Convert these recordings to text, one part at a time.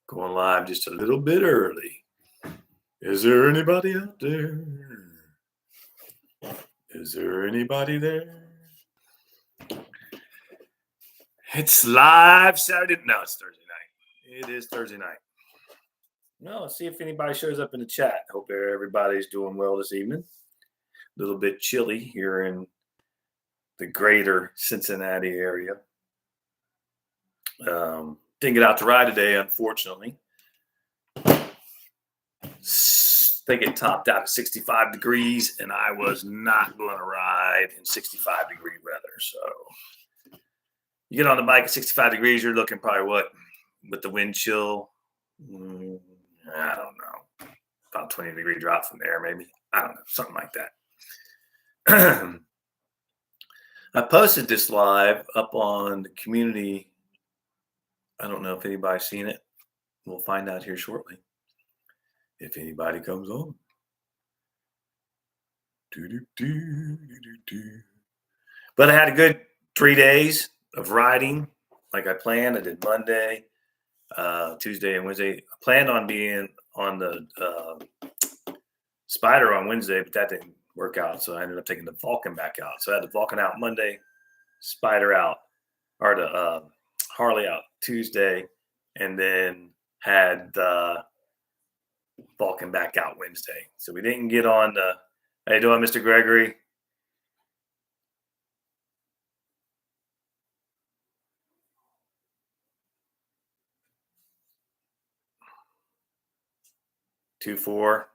Going live just a little bit early. Is there anybody out there? Is there anybody there? It's live Saturday. No, it's Thursday night. It is Thursday night. No, let's see if anybody shows up in the chat. Hope everybody's doing well this evening. A little bit chilly here in the greater Cincinnati area. Didn't get out to ride today, unfortunately. I think it topped out at 65 degrees, and I was not going to ride in 65-degree weather. So you get on the bike at 65 degrees, you're looking probably what? With the wind chill, I don't know, about 20-degree drop from there, maybe. I don't know, something like that. I posted this live up on the community. I don't know if anybody's seen it. We'll find out here shortly if anybody comes on. But I had a good 3 days of riding like I planned. I did Monday, Tuesday, and Wednesday. I planned on being on the Spider on Wednesday, but that didn't work out. So I ended up taking the Vulcan back out. So I had the Vulcan out Monday, Spider out, or the Harley out Tuesday, and then had the Vulcan back out Wednesday. So we didn't get on the, how you doing, Mr. Gregory? Two, 4.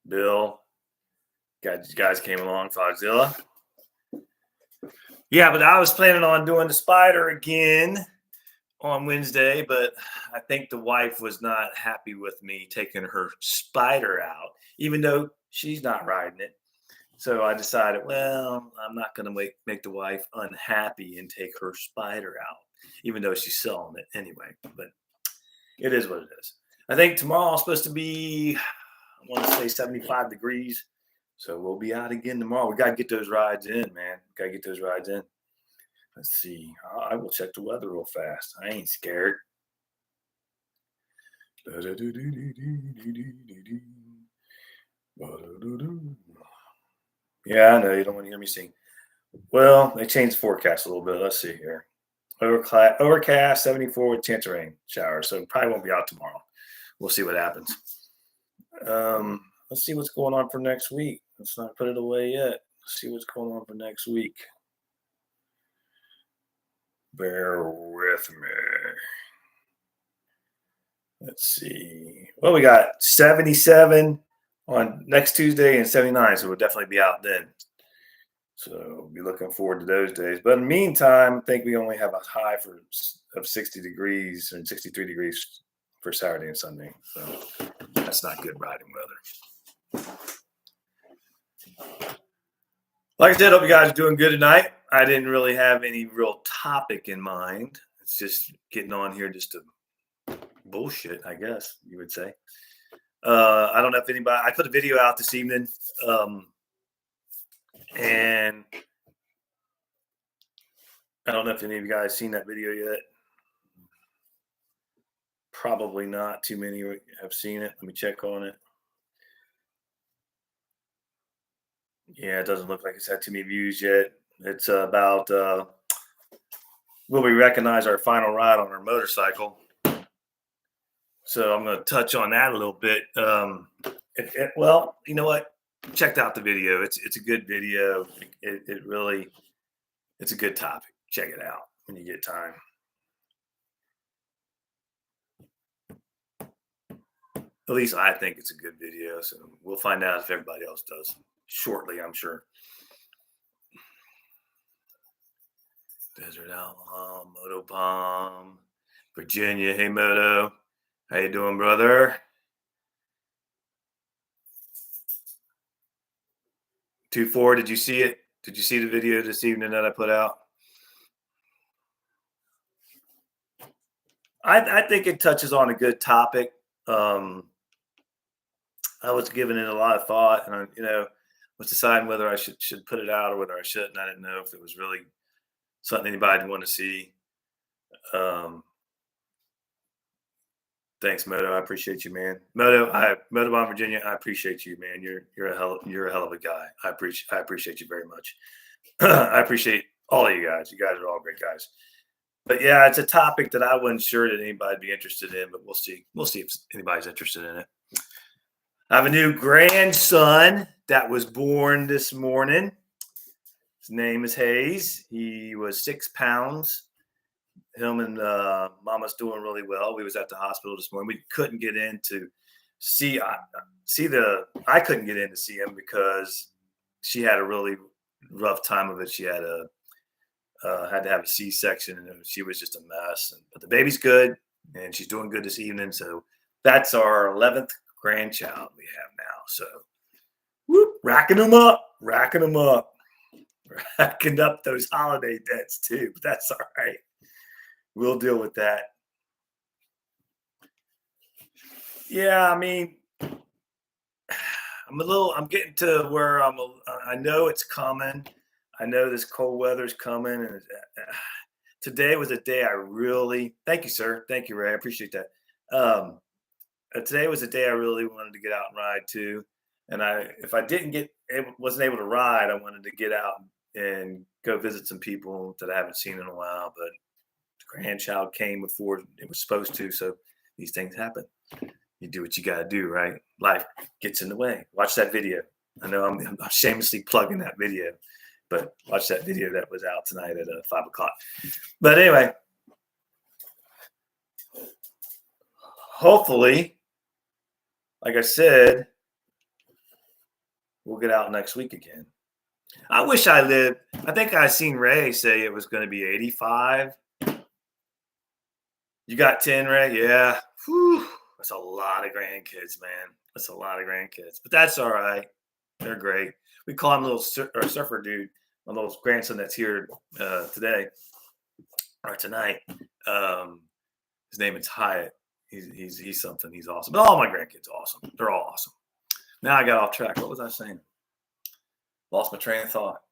Bill. Guys came along, Fogzilla. Yeah, but I was planning on doing the Spider again on Wednesday, but I think the wife was not happy with me taking her Spider out, even though she's not riding it. So I decided, well, I'm not going to make the wife unhappy and take her Spider out, even though she's selling it anyway. But it is what it is. I think tomorrow is supposed to be, I want to say 75 degrees. So we'll be out again tomorrow. We got to get those rides in, man. Got to get those rides in. Let's see. I will check the weather real fast. I ain't scared. Yeah, I know you don't want to hear me sing. Well, they changed the forecast a little bit. Let's see here. Overcast, 74 with chance of rain, showers. So probably won't be out tomorrow. We'll see what happens. Let's see what's going on for next week. Let's not put it away yet. Let's see what's going on for next week. Bear with me. Let's see. Well, we got 77 on next Tuesday and 79, so we'll definitely be out then. So be looking forward to those days. But in the meantime, I think we only have a high of 60 degrees and 63 degrees for Saturday and Sunday. So that's not good riding weather. Like I said, hope you guys are doing good tonight. I didn't really have any real topic in mind. It's just getting on here just to bullshit, I guess you would say. I don't know if anybody, I put a video out this evening, and I don't know if any of you guys seen that video yet. Probably not too many have seen it. Let me check on it. Yeah, it doesn't look like it's had too many views yet. It's about will we recognize our final ride on our motorcycle? So I'm going to touch on that a little bit. Well, you know what? Checked out the video. It's a good video. It really, it's a good topic. Check it out when you get time. At least I think it's a good video. So we'll find out if everybody else does shortly, I'm sure. Desert Outlaw, Moto Palm, Virginia. Hey, Moto. How you doing, brother? 2-4, did you see it? Did you see the video this evening that I put out? I think it touches on a good topic. I was giving it a lot of thought, and I, was deciding whether I should put it out or whether I shouldn't. I didn't know if it was really something anybody would want to see. Thanks, Moto. I appreciate you, man. Moto, Virginia. I appreciate you, man. You're a hell of a guy. I appreciate you very much. I appreciate all of you guys. You guys are all great guys. But yeah, it's a topic that I wasn't sure that anybody'd be interested in, but we'll see. We'll see if anybody's interested in it. I have a new grandson that was born this morning. His name is Hayes. He was 6 pounds. Him and Mama's doing really well. We was at the hospital this morning. We couldn't get in to see I couldn't get in to see him because she had a really rough time of it. She had to have a C-section, and she was just a mess. But the baby's good, and she's doing good this evening. So that's our 11th grandchild we have now. So whoop, racking them up, racking up those holiday debts too. But that's all right. We'll deal with that. Yeah, I mean, I'm getting to where I know it's coming. I know this cold weather's coming, and today was a day I really, thank you, sir. Thank you, Ray. I appreciate that. Today was a day I really wanted to get out and ride too. And if I wasn't able to ride, I wanted to get out and go visit some people that I haven't seen in a while. But the grandchild came before it was supposed to, so these things happen. You do what you got to do, right? Life gets in the way. Watch that video. I know I'm shamelessly plugging that video, but watch that video that was out tonight at 5 o'clock. But anyway, hopefully, like I said, we'll get out next week again. I wish I lived. I think I seen Ray say it was going to be 85. You got 10, Ray? Yeah. Whew. That's a lot of grandkids, man. That's a lot of grandkids. But that's all right. They're great. We call him little surfer dude. My little grandson that's here today or tonight. His name is Hyatt. He's something. He's awesome. But all my grandkids are awesome. They're all awesome. Now I got off track. What was I saying? Lost my train of thought.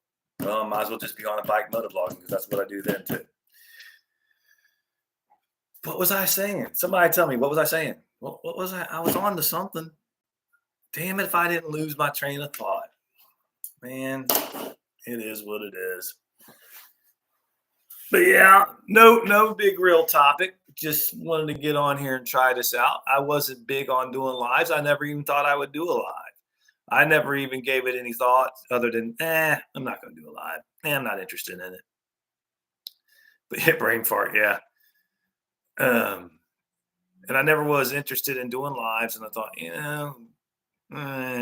Well, I might as well just be on a bike motovlogging because that's what I do then too. What was I saying? Somebody tell me, what was I saying? What was I? I was on to something. Damn it, if I didn't lose my train of thought. Man, it is what it is. But yeah, no big real topic. Just wanted to get on here and try this out. I wasn't big on doing lives. I never even thought I would do a live. I never even gave it any thought other than, I'm not going to do a live. I'm not interested in it. But hit brain fart, yeah. And I never was interested in doing lives. And I thought,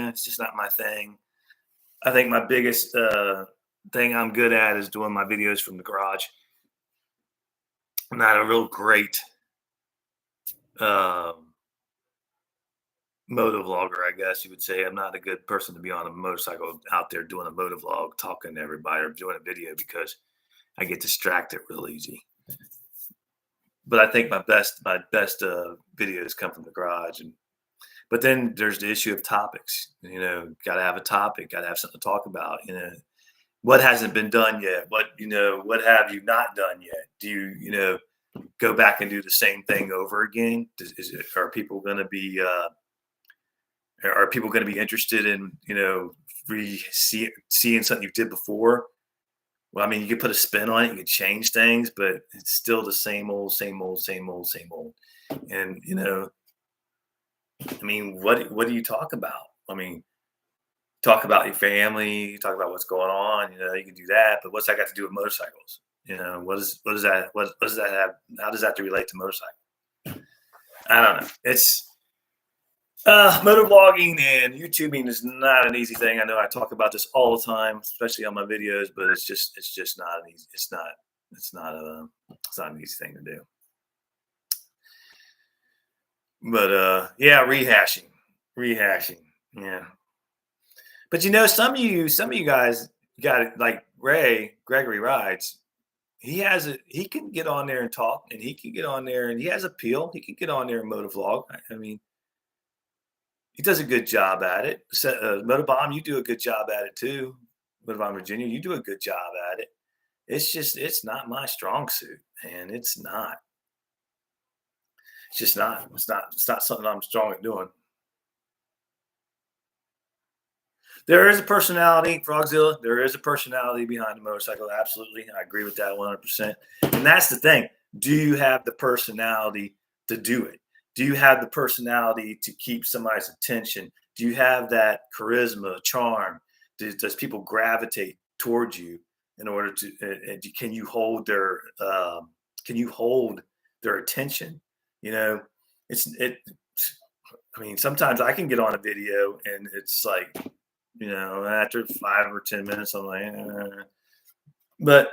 it's just not my thing. I think my biggest thing I'm good at is doing my videos from the garage. I'm not a real great motovlogger, I guess you would say. I'm not a good person to be on a motorcycle out there doing a motovlog, talking to everybody or doing a video because I get distracted real easy. But I think my best videos come from the garage. But then there's the issue of topics. Got to have a topic, got to have something to talk about. What hasn't been done yet? What have you not done yet? Do you go back and do the same thing over again? Are people going to be interested in seeing something you did before? Well, I mean, you could put a spin on it, you could change things, but it's still the same old. And I mean, what do you talk about? I mean, talk about your family, talk about what's going on. You can do that, but what's that got to do with motorcycles? What does that have? How does that relate to motorcycle? I don't know. It's motovlogging and YouTubing is not an easy thing. I know I talk about this all the time, especially on my videos, but it's just not an easy. It's not an easy thing to do. But yeah, rehashing. Yeah. But some of you guys got it, like Gregory Rides. He can get on there and talk, and he can get on there and he has appeal. He can get on there and motovlog. I mean, he does a good job at it. Motobomb, you do a good job at it too. Motobomb Virginia, you do a good job at it. It's not my strong suit, and it's not. It's just not. It's not something I'm strong at doing. There is a personality, Frogzilla. There is a personality behind the motorcycle. Absolutely. I agree with that 100%. And that's the thing. Do you have the personality to do it? Do you have the personality to keep somebody's attention? Do you have that charisma, charm? Does people gravitate towards you in order to, can you hold can you hold their attention? You know, it, I mean, sometimes I can get on a video and it's like, after 5 or 10 minutes, I'm like, but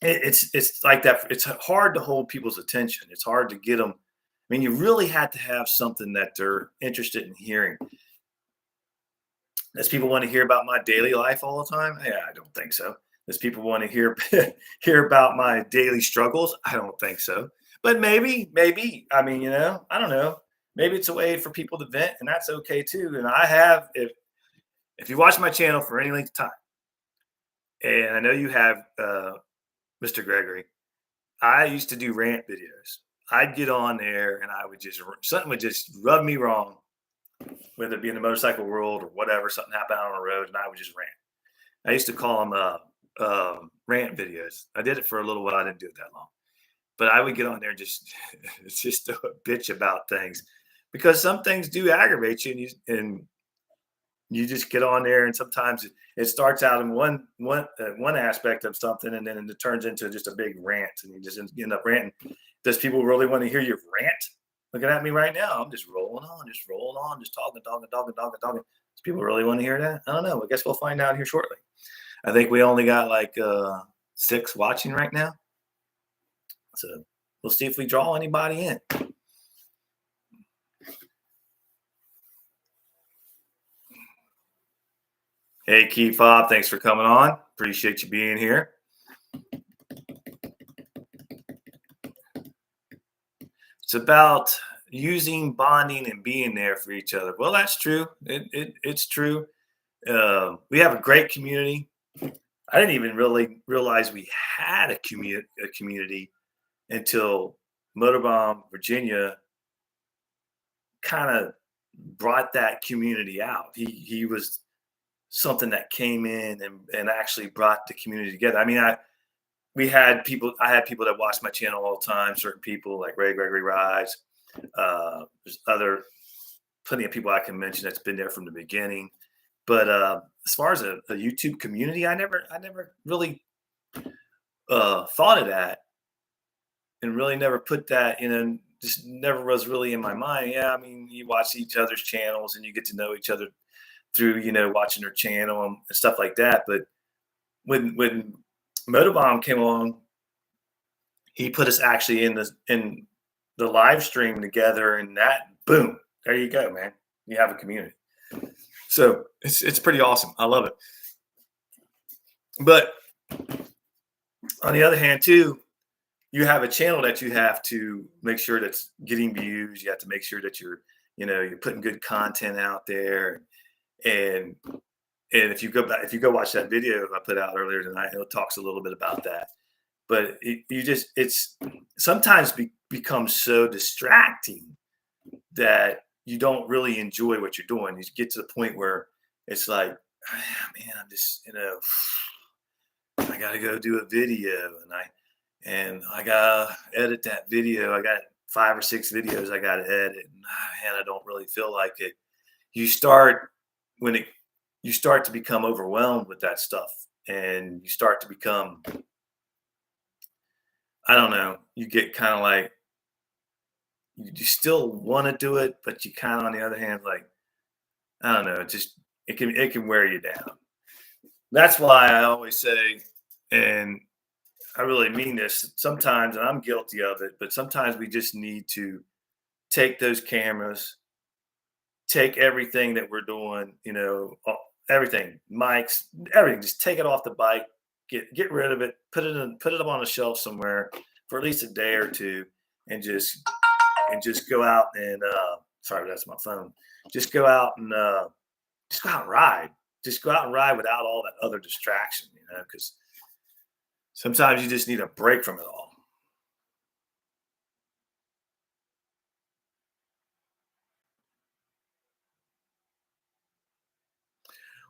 it's like that. It's hard to hold people's attention. It's hard to get them. I mean, you really had to have something that they're interested in hearing. Does people want to hear about my daily life all the time? Yeah, I don't think so. Does people want to hear hear about my daily struggles? I don't think so. But maybe. I mean, I don't know. Maybe it's a way for people to vent, and that's okay too. And I have, if you watch my channel for any length of time, and I know you have, Mr. Gregory, I used to do rant videos. I'd get on there and I would just, something would just rub me wrong, whether it be in the motorcycle world or whatever, something happened out on the road, and I would just rant. I used to call them rant videos. I did it for a little while. I didn't do it that long, but I would get on there and just, it's just a bitch about things, because some things do aggravate you, and you just get on there, and sometimes it starts out in one aspect of something, and then it turns into just a big rant, and you just end up ranting. Does people really want to hear you rant? Looking at me right now, I'm just rolling on, just talking. Does people really want to hear that? I don't know. I guess we'll find out here shortly. I think we only got like 6 watching right now, so we'll see if we draw anybody in. Hey, Key Fob, thanks for coming on. Appreciate you being here. It's about using, bonding, and being there for each other. Well, that's true. It's true. We have a great community. I didn't even really realize we had a community until Motorbomb Virginia kind of brought that community out. He was something that came in and actually brought the community together. I mean, I had people that watched my channel all the time, certain people like Ray Gregory Rise. There's plenty of people I can mention that's been there from the beginning. But as far as a YouTube community, I never really thought of that, and really never put that in, just never was really in my mind. Yeah, I mean, you watch each other's channels and you get to know each other through, watching their channel and stuff like that. But when Motorbomb came along, he put us actually in the live stream together, and that, boom, there you go, man. You have a community. So it's pretty awesome. I love it. But on the other hand, too, you have a channel that you have to make sure that's getting views. You have to make sure that you're putting good content out there. And if you go watch that video I put out earlier tonight, it talks a little bit about that. But it's sometimes becomes so distracting that you don't really enjoy what you're doing. You get to the point where it's like, man, I'm just, I got to go do a video, and I gotta edit that video. I got 5 or 6 videos I got to edit, and man, I don't really feel like it. You start to become overwhelmed with that stuff, and you start to become, I don't know, you get kind of like, you still want to do it, but you kind of, on the other hand, like, I don't know, it can wear you down. That's why I always say, and I really mean this sometimes, and I'm guilty of it, but sometimes we just need to take those cameras, take everything that we're doing, everything, mics, everything, just take it off the bike, get rid of it, put it up on a shelf somewhere for at least a day or two, and just go out and sorry, that's my phone. Just go out and ride. Just go out and ride without all that other distraction, because sometimes you just need a break from it all.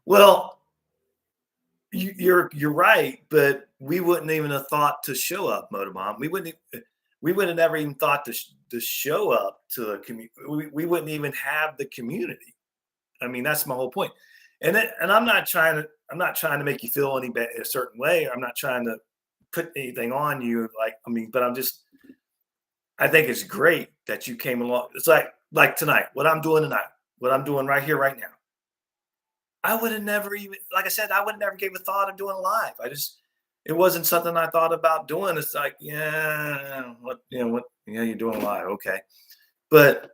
Well, you're right, but we wouldn't even have thought to show up, Motormom. We would have never even thought to show up to the community. We wouldn't even have the community. I mean, that's my whole point. And I'm not trying to make you feel a certain way. I'm not trying to put anything on you. Like, I mean, but I think it's great that you came along. It's like tonight, what I'm doing tonight, what I'm doing right here, right now. I would have never even, like I said, I would have never gave a thought of doing a live. It wasn't something I thought about doing. It's like, yeah, yeah, you're doing live, okay. But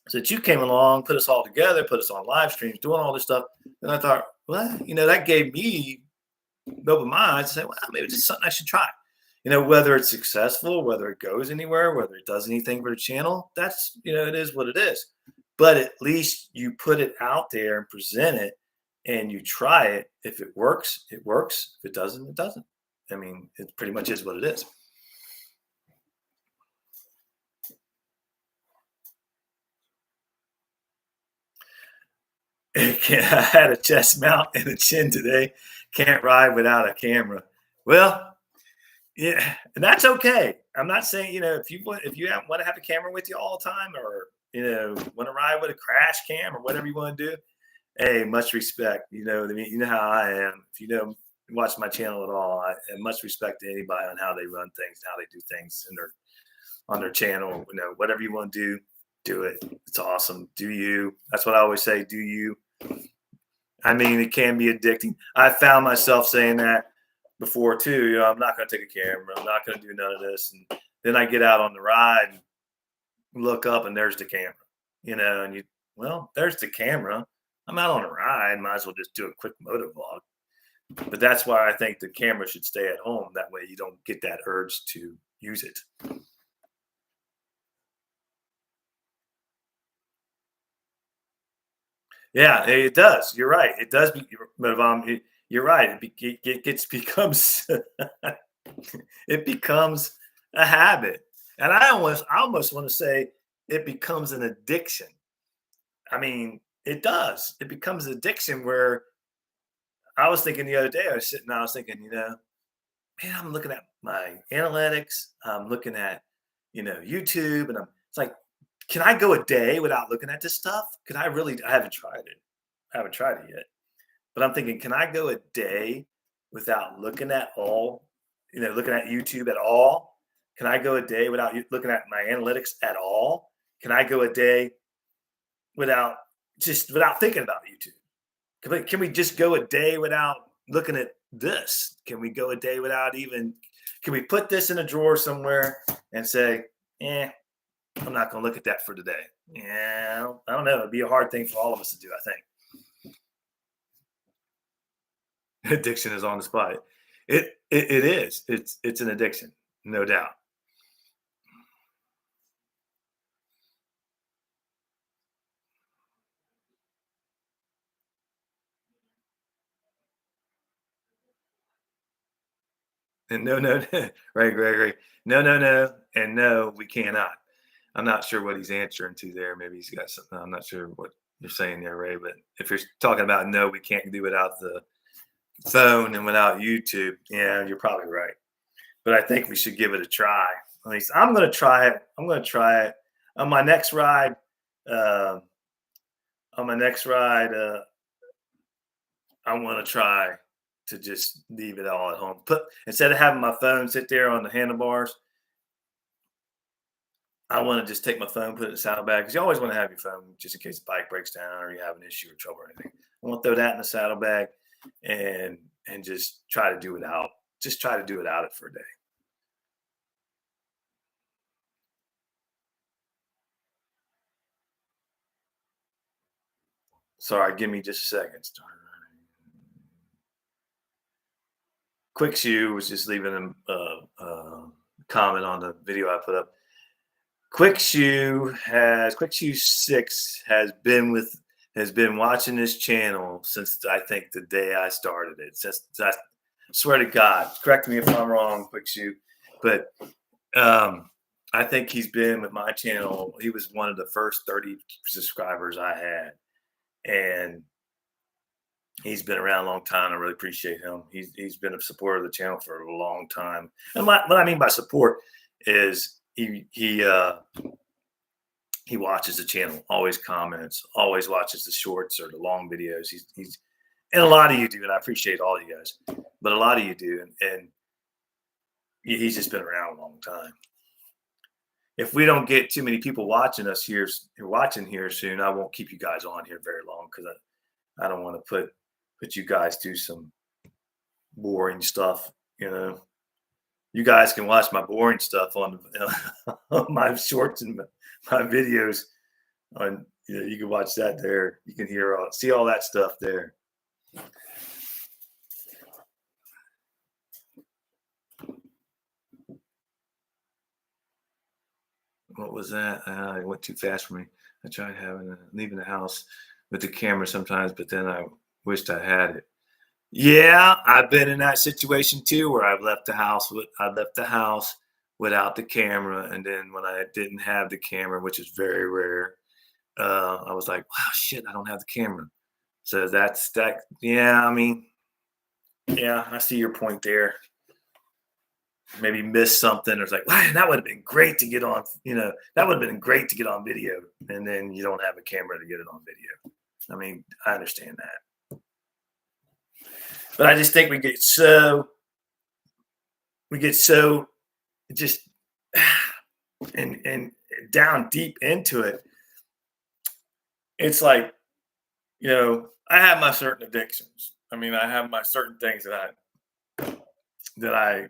since you came along, put us all together, put us on live streams, doing all this stuff, and I thought, well, that gave me open my eyes to say, well, maybe it's something I should try. Whether it's successful, whether it goes anywhere, whether it does anything for the channel, that's, it is what it is. But at least you put it out there and present it and you try it. If it works, it works. If it doesn't, it doesn't. I mean, it pretty much is what it is. I had a chest mount and a chin today. Can't ride without a camera. Well, yeah, and that's okay. I'm not saying, if you want to have a camera with you all the time, or want to ride with a crash cam or whatever you want to do. Hey, much respect. I mean, you know how I am. If watch my channel at all, I have much respect to anybody on how they run things, how they do things on their channel. Whatever you want to do it. It's awesome. Do you? That's what I always say. Do you? I mean, it can be addicting. I found myself saying that before too. I'm not going to take a camera. I'm not going to do none of this. And then I get out on the ride and look up, and there's the camera. And there's the camera. I'm out on a ride. Might as well just do a quick moto vlog. But that's why I think the camera should stay at home. That way you don't get that urge to use it. Yeah, it does. You're right. It does. You're right. Becomes it becomes a habit, and I almost want to say it becomes an addiction. I mean, it does. It becomes an addiction where I was thinking the other day, I was thinking, man, I'm looking at my analytics, I'm looking at, YouTube, and it's like, can I go a day without looking at this stuff? I haven't tried it. I haven't tried it yet. But I'm thinking, can I go a day without looking at YouTube at all? Can I go a day without looking at my analytics at all? Can I go a day without without thinking about YouTube? Can we just go a day without looking at this? Can we go a day without even? Can we put this in a drawer somewhere and say, I'm not going to look at that for today? Yeah, I don't know. It'd be a hard thing for all of us to do, I think. Addiction is on the spot. It is. It's an addiction, no doubt. And no, no, no. Right, Gregory. No, no, no, and no, we cannot. I'm not sure what he's answering to there. Maybe he's got something. I'm not sure what you're saying there, Ray. But if you're talking about no, we can't do without the phone and without YouTube, yeah, you're probably right. But I think we should give it a try. At least I'm going to try it. I'm going to try it on my next ride. Uh, on my next ride, I want to try to just leave it all at home. Instead of having my phone sit there on the handlebars, I want to just take my phone, put it in the saddlebag, because you always want to have your phone just in case the bike breaks down or you have an issue or trouble or anything. I want to throw that in the saddlebag and just try to do it out. Just try to do it out it for a day. Sorry, give me just a second. Quick Shoe was just leaving a comment on the video I put up. Quick Shoe 6 has been watching this channel since I think the day I started it. I swear to God, correct me if I'm wrong, Quick Shoe, but I think he's been with my channel. He was one of the first 30 subscribers I had, and He's been around a long time. I really appreciate him. He's been a supporter of the channel for a long time. And what I mean by support is he watches the channel, always comments, always watches the shorts or the long videos. He's and a lot of you do, and I appreciate all you guys, but a lot of you do, and he's just been around a long time. If we don't get too many people watching us here, watching here soon, I won't keep you guys on here very long because I don't want to put you guys through some boring stuff. You guys can watch my boring stuff on, on my shorts and my videos. On you can watch that there. You can see all that stuff there. What was that? It went too fast for me. I tried leaving the house with the camera sometimes, but then I wished I had it. Yeah, I've been in that situation too, where I left the house without the camera, and then when I didn't have the camera, which is very rare, I was like, "Wow, shit, I don't have the camera." So that's that. Yeah, I mean, yeah, I see your point there. Maybe miss something, or it's like, wow, that would have been great to get on. That would have been great to get on video, and then you don't have a camera to get it on video. I mean, I understand that. But I just think we get so just and down deep into it. It's like, I have my certain addictions. I mean, I have my certain things that I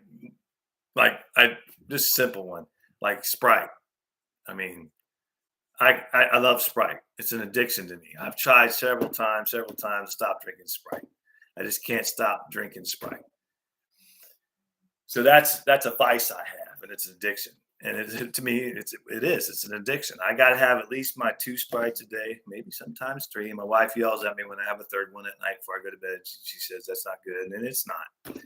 like. I just simple one like Sprite. I mean, I love Sprite. It's an addiction to me. I've tried several times to stop drinking Sprite. I just can't stop drinking Sprite. So that's a vice I have, and it's an addiction. And to me, it's an addiction. I got to have at least my 2 Sprites a day, maybe sometimes 3. My wife yells at me when I have a third one at night before I go to bed. She says that's not good, and it's not.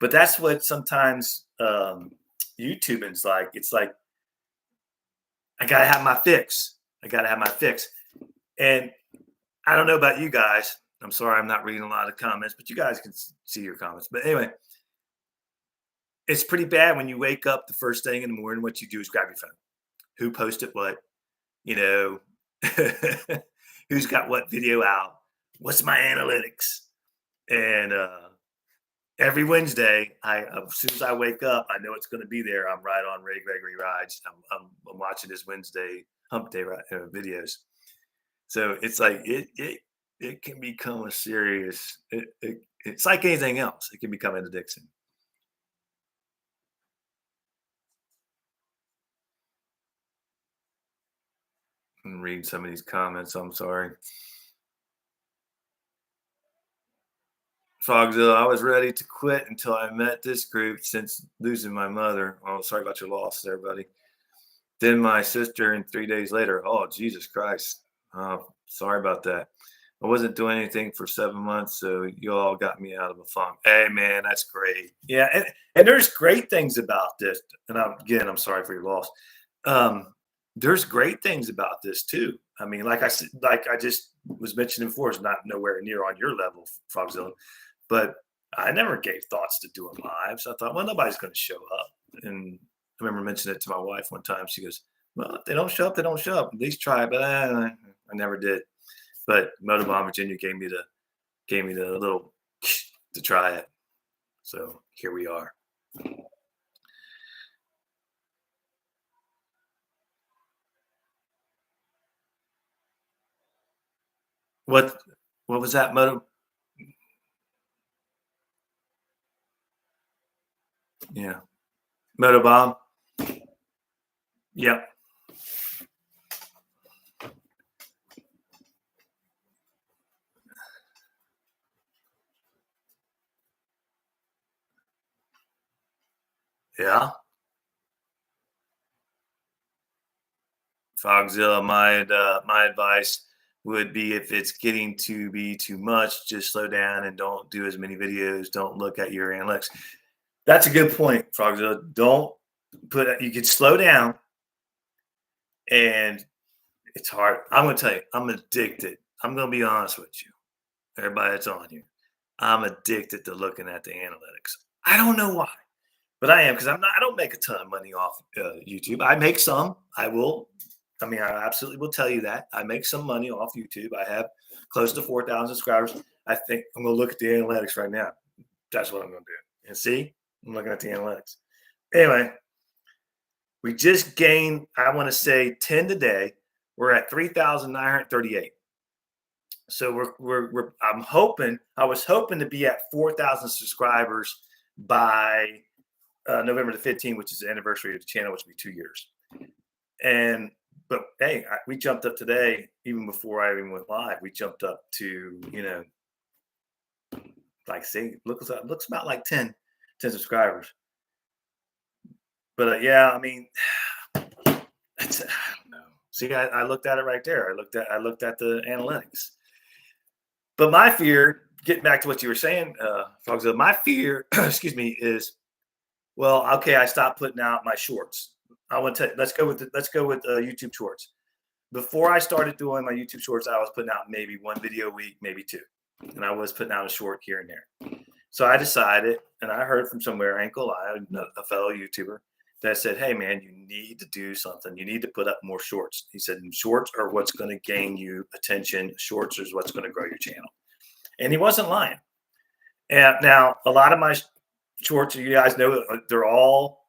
But that's what sometimes YouTubing's like. It's like I got to have my fix. And I don't know about you guys. I'm sorry I'm not reading a lot of comments, but you guys can see your comments. But anyway, it's pretty bad when you wake up the first thing in the morning. What you do is grab your phone. Who posted what? Who's got what video out? What's my analytics? And every Wednesday, as soon as I wake up, I know it's going to be there. I'm right on Ray Gregory Rides. I'm watching his Wednesday Hump Day videos. So it's like it can become a serious. It's like anything else. It can become an addiction. And read some of these comments. I'm sorry. Frogzilla, I was ready to quit until I met this group since losing my mother. Oh, sorry about your loss there, buddy. Then my sister, and 3 days later, oh, Jesus Christ. Oh, sorry about that. I wasn't doing anything for 7 months, so you all got me out of a funk. Hey, man, that's great. Yeah, and there's great things about this. And I'm sorry for your loss. There's great things about this too. I mean, like I just was mentioning before, it's not nowhere near on your level, Frogzilla. But I never gave thoughts to doing lives. I thought, well, nobody's going to show up. And I remember mentioning it to my wife one time. She goes, well, if they don't show up, they don't show up. At least try. But I never did. But Motorbomb Virginia gave me the little to try it. So here we are. What was that, Moto? Yeah. Motobomb. Yep. Yeah. Fogzilla, my advice would be if it's getting to be too much, just slow down and don't do as many videos. Don't look at your analytics. That's a good point, Fogzilla. Don't you can slow down, and it's hard. I'm going to tell you, I'm addicted. I'm going to be honest with you. everybody that's on here. I'm addicted to looking at the analytics. I don't know why, but I am because I'm not. I don't make a ton of money off YouTube. I make some. I will. I mean, I absolutely will tell you that I make some money off YouTube. I have close to 4,000 subscribers. I think I'm going to look at the analytics right now. That's what I'm going to do. And see, I'm looking at the analytics. Anyway, we just gained, I want to say 10 today. We're at 3,938. So I was hoping to be at 4,000 subscribers by November the 15th, which is the anniversary of the channel, which will be 2 years. But hey, we jumped up today, even before I even went live. We jumped up to, like say, looks about like 10 subscribers. But yeah, I mean, I don't know. See, I looked at it right there. I looked at the analytics. But my fear, getting back to what you were saying, Frogzilla, my fear, excuse me, is, well, okay, I stopped putting out my shorts. Let's go with YouTube Shorts. Before I started doing my YouTube Shorts, I was putting out maybe one video a week, maybe two, and I was putting out a short here and there. So I decided, and I heard from somewhere, Ankle Eye, a fellow YouTuber, that said, "Hey man, you need to do something. You need to put up more shorts." He said, "Shorts are what's going to gain you attention. Shorts is what's going to grow your channel," and he wasn't lying. And now a lot of my shorts, you guys know, they're all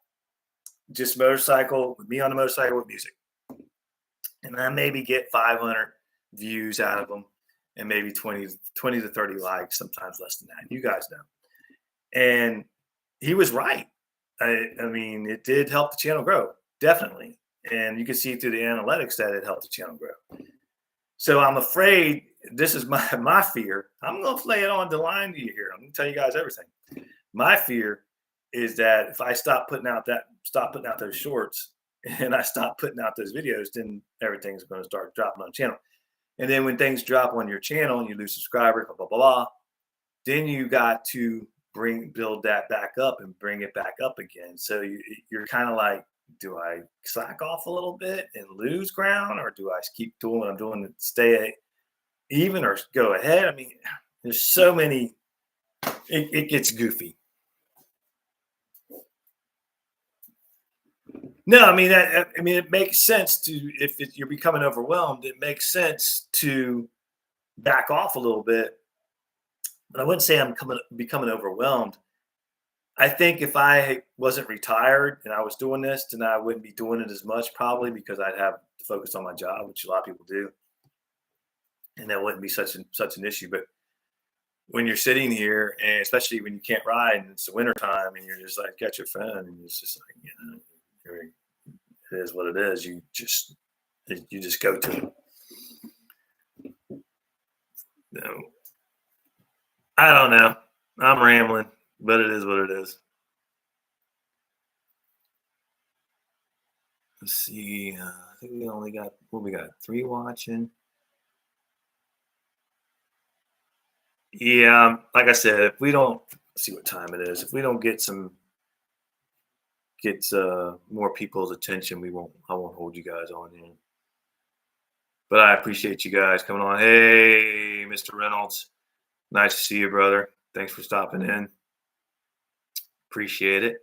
just motorcycle, with me on the motorcycle with music. And I maybe get 500 views out of them and maybe 20 to 30 likes, sometimes less than that. You guys know. And he was right. I mean, it did help the channel grow, definitely. And you can see through the analytics that it helped the channel grow. So I'm afraid, this is my fear. I'm going to lay it on the line to you here. I'm going to tell you guys everything. My fear is that if I stop putting out those shorts and I stop putting out those videos, then everything's going to start dropping on the channel. And then when things drop on your channel and you lose subscribers, blah, blah, blah, blah, then you got to build that back up and bring it back up again. So you're kind of like, do I slack off a little bit and lose ground, or do I keep doing what I'm doing to stay even or go ahead? I mean, there's so many, it gets goofy. No, I mean, it makes sense to, if you're becoming overwhelmed, it makes sense to back off a little bit. But I wouldn't say I'm becoming overwhelmed. I think if I wasn't retired and I was doing this, then I wouldn't be doing it as much, probably, because I'd have to focus on my job, which a lot of people do, and that wouldn't be such an issue. But when you're sitting here, and especially when you can't ride and it's the wintertime and you're just like, got your phone, and it's just like, it is what it is. You just go to it. No, I don't know. I'm rambling, but it is what it is. Let's see. I think we only got, we got 3 watching. Yeah, like I said, if we don't, let's see what time it is. If we don't get more people's attention, I won't hold you guys on here. But I appreciate you guys coming on. Hey, Mr. Reynolds, nice to see you, brother. Thanks for stopping in. Appreciate it.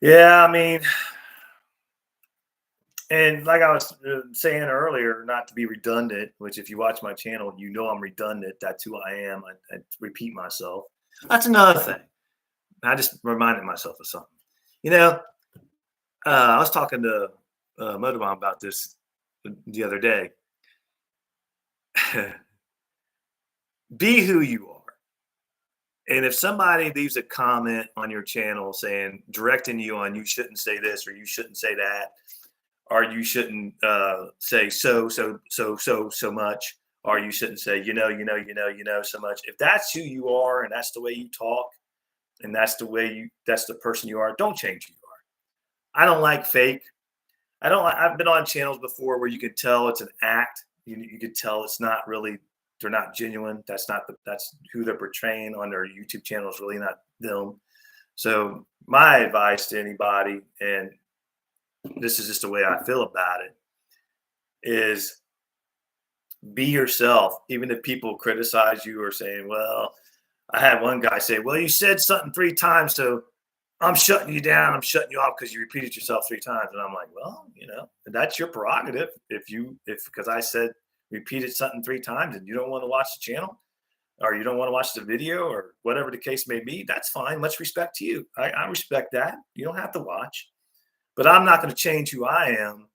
Yeah, I mean, and like I was saying earlier, not to be redundant, which if you watch my channel, you know I'm redundant. That's who I am. I repeat myself. That's another thing. I just reminded myself of something. I was talking to Motorbomb about this the other day. Be who you are. And if somebody leaves a comment on your channel saying, directing you on, you shouldn't say this, or you shouldn't say that, or you shouldn't say so much, or you shouldn't say, so much. If that's who you are and that's the way you talk and that's the person you are, don't change who you are. I don't like fake. I've been on channels before where you could tell it's an act. You could tell it's not really, they're not genuine. That's who they're portraying on their YouTube channel is really not them. So my advice to anybody, and this is just the way I feel about it, is be yourself. Even if people criticize you or saying, well, I had one guy say, well, you said something 3 times, so I'm shutting you down. I'm shutting you off because you repeated yourself 3 times. And I'm like, well, that's your prerogative. If because I said repeated something 3 times and you don't want to watch the channel or you don't want to watch the video or whatever the case may be, that's fine. Much respect to you. I respect that. You don't have to watch, but I'm not going to change who I am.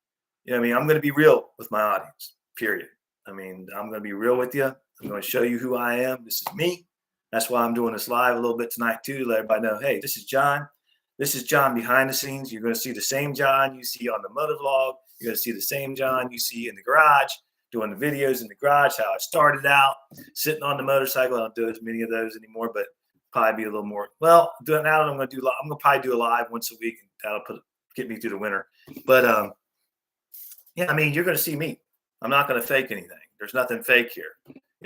I'm going to be real with my audience, period. I'm going to be real with you. I'm going to show you who I am. This is me. That's why I'm doing this live a little bit tonight too, to let everybody know, hey, this is John. This is John behind the scenes. You're going to see the same John you see on the motovlog. You're going to see the same John you see in the garage, doing the videos in the garage, how I started out, sitting on the motorcycle. I don't do as many of those anymore, but probably be a little more. Well, doing now, I'm going to probably do a live once a week, and that'll get me through the winter. But you're going to see me. I'm not going to fake anything. There's nothing fake here.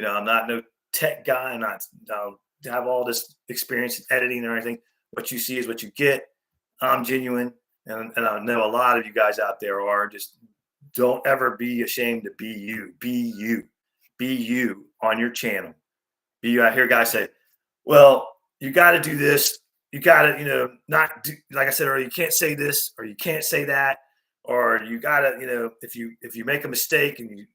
I'm not no tech guy. I'm not have all this experience in editing or anything. What you see is what you get. I'm genuine, and I know a lot of you guys out there are. Just don't ever be ashamed to be you. Be you. Be you on your channel. Be you. I hear guys say, well, you got to do this. You got to, not do, like I said, or you can't say this, or you can't say that, or you got to, if you make a mistake and you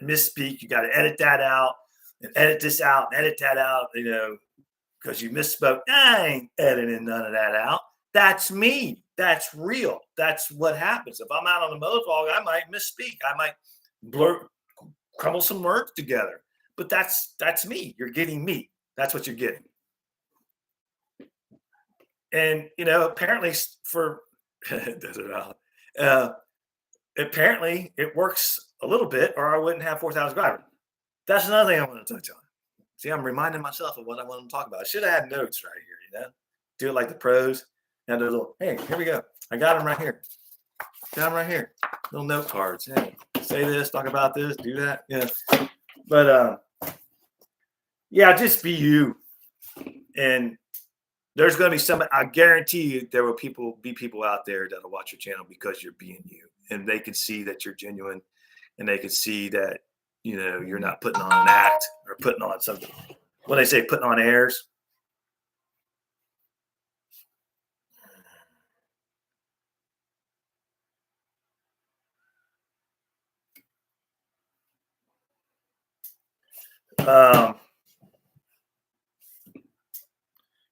misspeak, you got to edit that out and edit this out and edit that out, because you misspoke. I ain't editing none of that out. That's me. That's real. That's what happens. If I'm out on the motovlog, I might misspeak. I might crumble some words together. But that's me. You're getting me. That's what you're getting. And apparently apparently it works a little bit, or I wouldn't have 4,000 subscribers. That's another thing I want to touch on. See, I'm reminding myself of what I want to talk about. I should have had notes right here, do it like the pros. And a little, hey, here we go. I got them right here. Got them right here. Little note cards. Hey, say this, talk about this, do that. Yeah. But just be you. And there's going to be some, I guarantee you there will be people out there that'll watch your channel because you're being you. And they can see that you're genuine, and they can see that, you're not putting on an act or putting on something. When they say putting on airs,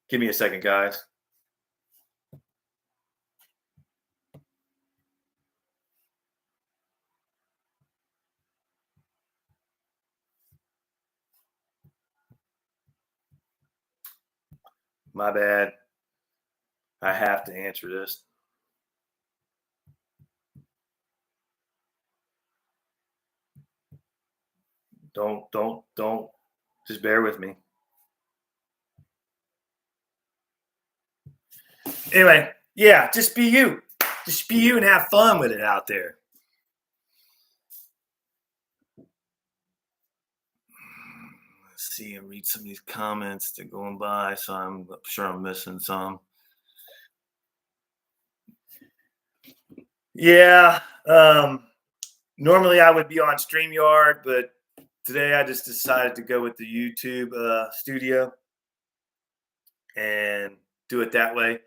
give me a second, guys. My bad. I have to answer this. Don't. Just bear with me. Anyway, yeah, just be you. Just be you and have fun with it out there. Let's see and read some of these comments that are going by, so I'm sure I'm missing some. Yeah. Normally I would be on StreamYard, but today I just decided to go with the YouTube studio and do it that way.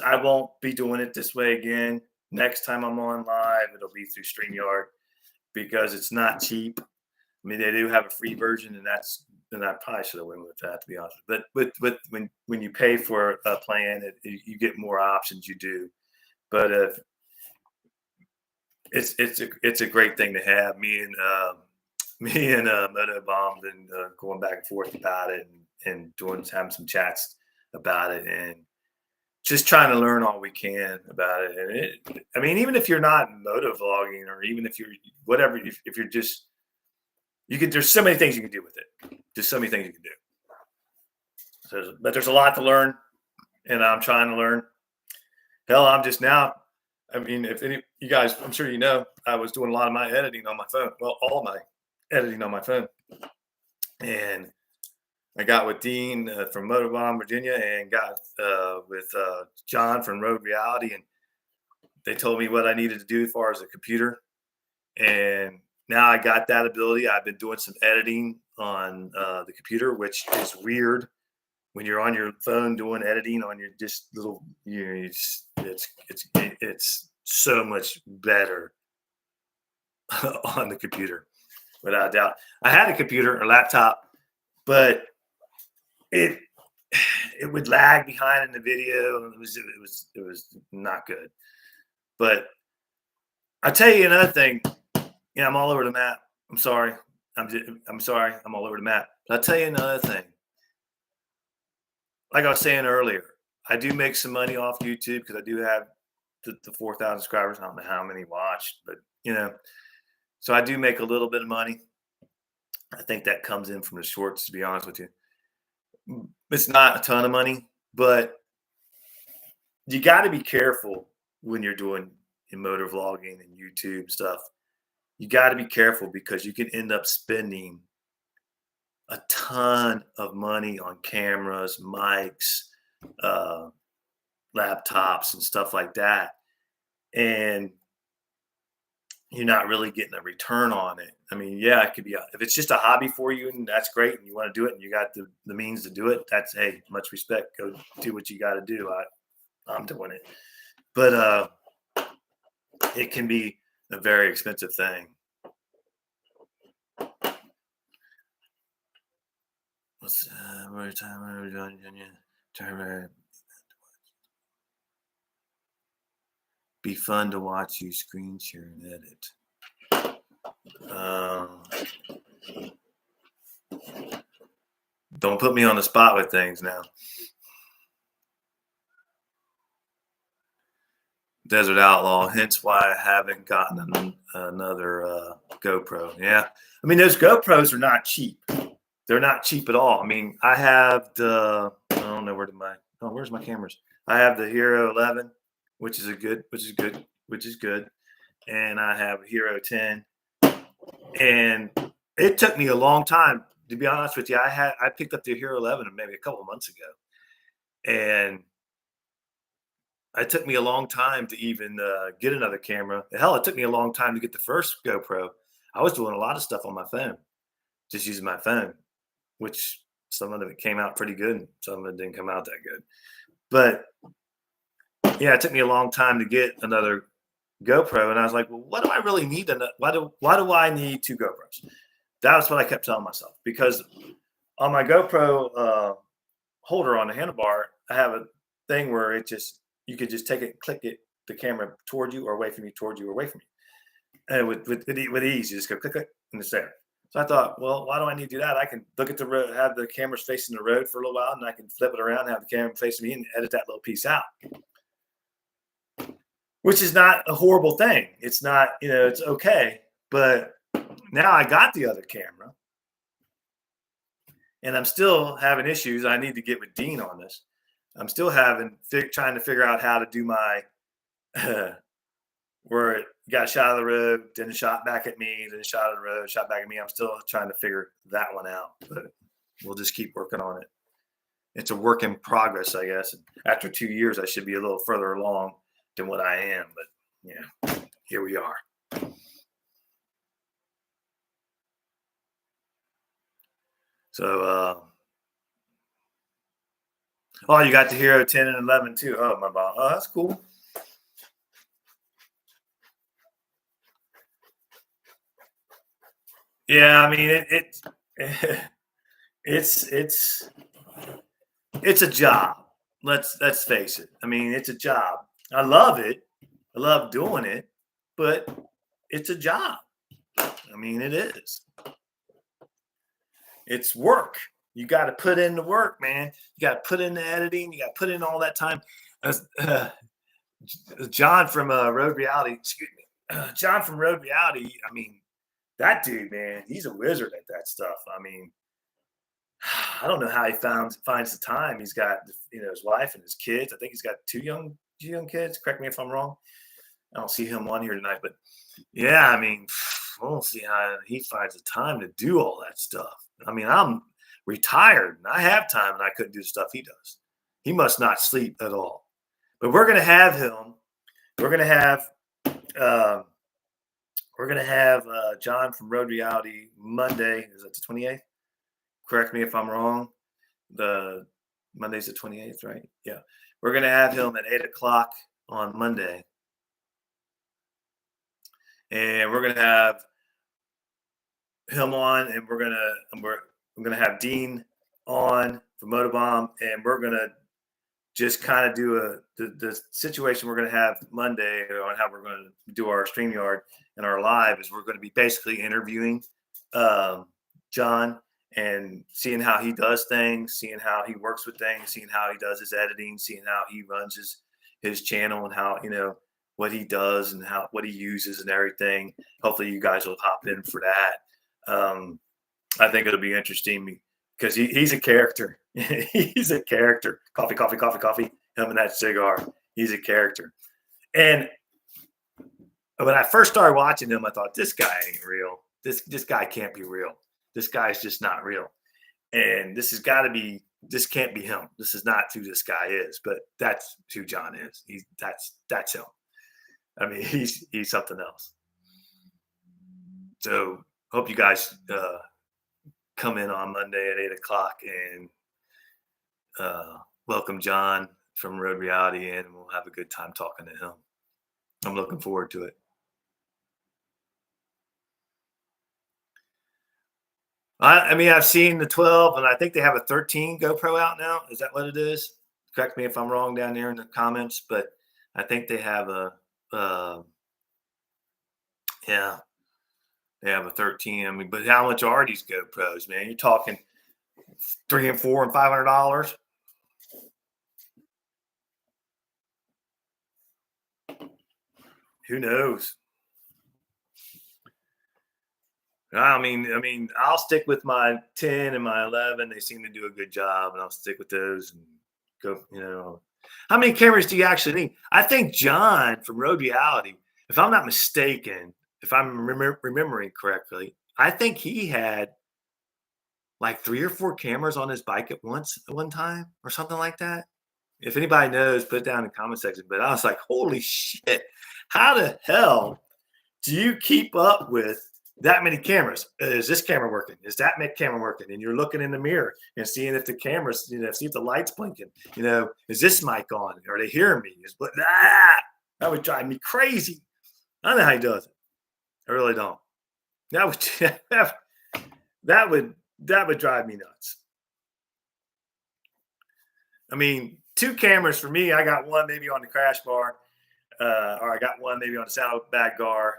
I won't be doing it this way again. Next time I'm on live, it'll be through StreamYard because it's not cheap. I mean, they do have a free version, and I probably should have went with that, to be honest. But with when you pay for a plan, you get more options. You do, but it's a great thing to have. Me and Moto Bomb been going back and forth about it and having some chats about it and just trying to learn all we can about it. And even if you're not moto vlogging, or even if you're whatever, if you're just, there's so many things you can do with it. Just so many things you can do. But there's a lot to learn, and I'm trying to learn. Hell, I'm just now. If any you guys, I'm sure I was doing a lot of my editing on my phone. Well, all my editing on my phone, and I got with Dean from Motorbomb, Virginia, and got with John from Road Reality, and They told me what I needed to do as far as a computer, and now I got that ability. I've been doing some editing on the computer, which is weird when you're on your phone doing editing on your just little. You know, it's so much better on the computer, without a doubt. I had a computer or laptop, but it it would lag behind in the video, and it was not good. But I tell you another thing. Yeah, I'm all over the map. I'm sorry. I'm sorry. I'm all over the map. But I'll tell you another thing. Like I was saying earlier, I do make some money off YouTube because I do have the 4,000 subscribers. I don't know how many watched, but so I do make a little bit of money. I think that comes in from the shorts, to be honest with you. It's not a ton of money, but you got to be careful when you're doing motor vlogging and YouTube stuff. You got to be careful because you can end up spending a ton of money on cameras, mics, laptops, and stuff like that. And you're not really getting a return on it. I mean, yeah, it could be, if it's just a hobby for you and that's great and you want to do it and you got the means to do it, that's, hey, much respect. Go do what you got to do. I'm doing it. But it can be a very expensive thing. Be fun to watch you screen share and edit. Don't put me on the spot with things now. Desert Outlaw, hence why I haven't gotten another GoPro. Yeah, I mean, those GoPros are not cheap. They're not cheap at all. I mean, I have I don't know where's my cameras? I have the Hero 11, which is good, and I have Hero 10, and it took me a long time, to be honest with you. I picked up the Hero 11 maybe a couple of months ago, and it took me a long time to even get another camera. Hell, it took me a long time to get the first GoPro. I was doing a lot of stuff on my phone, just using my phone, which some of it came out pretty good, and some of it didn't come out that good. But yeah, it took me a long time to get another GoPro, and I was like, well, what do I really need? Why do I need two GoPros? That was what I kept telling myself, because on my GoPro holder on the handlebar, I have a thing where you could just take it, click it, the camera toward you or away from you, toward you or away from you, and with ease, you just go click, click, and it's there. So I thought, well, why do I need to do that? I can look at the road, have the cameras facing the road for a little while, and I can flip it around, have the camera facing me, and edit that little piece out. Which is not a horrible thing. It's not, it's okay. But now I got the other camera, and I'm still having issues. I need to get with Dean on this. I'm still trying to figure out how to do my where it got a shot of the road, then a shot back at me, then a shot of the road, shot back at me. I'm still trying to figure that one out, but we'll just keep working on it. It's a work in progress, I guess. And after 2 years, I should be a little further along than what I am, but yeah, here we are. So, oh, you got the Hero 10 and 11 too. Oh, my God. Oh, that's cool. Yeah, I mean, it's a job. Let's face it. I mean, it's a job. I love it. I love doing it, but it's a job. I mean, it is. It's work. You got to put in the work, man. You got to put in the editing. You got to put in all that time. John from Road Reality, excuse me, John from Road Reality. I mean, that dude, man, he's a wizard at that stuff. I mean, I don't know how he finds the time. He's got his wife and his kids. I think he's got two young kids. Correct me if I'm wrong. I don't see him on here tonight, but yeah, I mean, I don't see how he finds the time to do all that stuff. I mean, I'm retired and I have time, and I couldn't do the stuff he does. He must not sleep at all. But we're going to have him we're gonna have uh, John from Road Reality Monday. Is that the 28th? Correct me if I'm wrong. The Monday's the 28th, right? Yeah. We're gonna have him at 8 o'clock on Monday, and we're gonna have him on, and we're gonna have Dean on for Motobomb, and we're gonna just kind of do the situation we're going to have Monday on how we're going to do our StreamYard and our live is we're going to be basically interviewing um, John and seeing how he does things, seeing how he works with things, seeing how he does his editing, seeing how he runs his channel and how, what he does and what he uses and everything. Hopefully you guys will hop in for that. I think it'll be interesting because he's a character. He's a character. Coffee, coffee, coffee, coffee. Him and that cigar. He's a character. And when I first started watching him, I thought, this guy ain't real. This guy can't be real. This guy's just not real. And this can't be him. This is not who this guy is. But that's who John is. That's him. I mean, he's something else. So hope you guys come in on Monday at 8 o'clock and welcome John from Road Reality in, and we'll have a good time talking to him. I'm looking forward to it. I mean, I've seen the 12, and I think they have a 13 GoPro out now. Is that what it is? Correct me if I'm wrong down there in the comments, but I think they have yeah, they have a 13. I mean, but how much are these GoPros, man? You're talking $300 and $400 and $500. Who knows? I mean, I'll stick with my 10 and my 11. They seem to do a good job, and I'll stick with those and go. How many cameras do you actually need? I think John from Road Reality, if I'm not mistaken, if I'm remembering correctly, I think he had like 3 or 4 cameras on his bike at one time or something like that. If anybody knows, put it down in the comment section. But I was like, holy shit, how the hell do you keep up with that many cameras? Is this camera working? Is that camera working? And you're looking in the mirror and seeing if the cameras, see if the light's blinking. Is this mic on? Are they hearing me? That would drive me crazy. I don't know how he does it. I really don't. That would drive me nuts. I mean, 2 cameras for me. I got one maybe on the crash bar, or I got one maybe on the saddlebag guard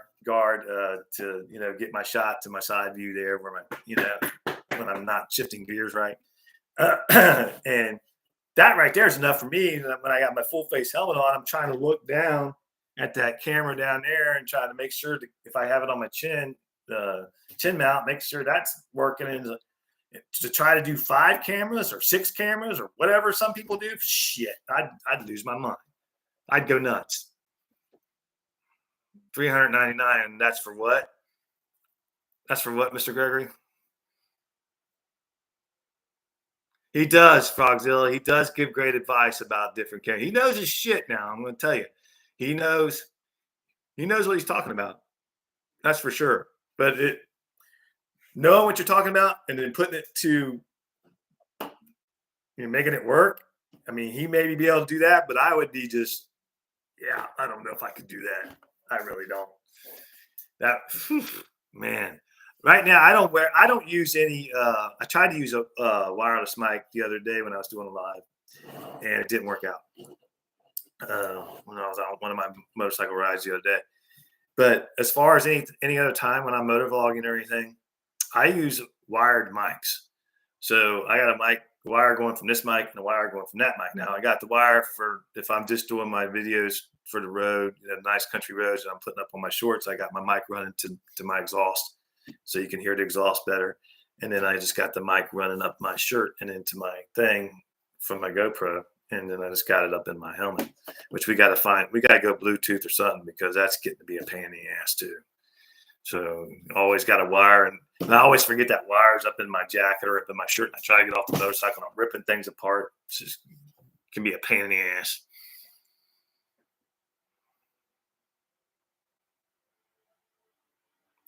to get my shot to my side view there where when I'm not shifting gears right. And that right there is enough for me. When I got my full face helmet on, I'm trying to look down at that camera down there and trying to make sure if I have it on my chin mount, make sure that's working. And to try to do 5 cameras or 6 cameras or whatever some people do, shit, I'd lose my mind. I'd go nuts. $399, and that's for what? That's for what, Mr. Gregory? He does, Frogzilla. He does give great advice about different cameras. He knows his shit now. I'm going to tell you. He knows what he's talking about. That's for sure. But knowing what you're talking about and then putting it to making it work. I mean, he may be able to do that, but I would be I don't know if I could do that. I really don't. Man. Right now, I don't use any. I tried to use a wireless mic the other day when I was doing a live, and it didn't work out. When I was on one of my motorcycle rides the other day. But as far as any other time when I'm motovlogging or anything, I use wired mics. So I got a wire going from this mic and a wire going from that mic. Now I got the wire for if I'm just doing my videos for the road, nice country roads that I'm putting up on my shorts. I got my mic running to my exhaust, so you can hear the exhaust better. And then I just got the mic running up my shirt and into my thing from my GoPro. And then I just got it up in my helmet, which we got to go Bluetooth or something because that's getting to be a pain in the ass too. So always got a wire, and I always forget that wire's up in my jacket or up in my shirt. And I try to get off the motorcycle and I'm ripping things apart. It just can be a pain in the ass.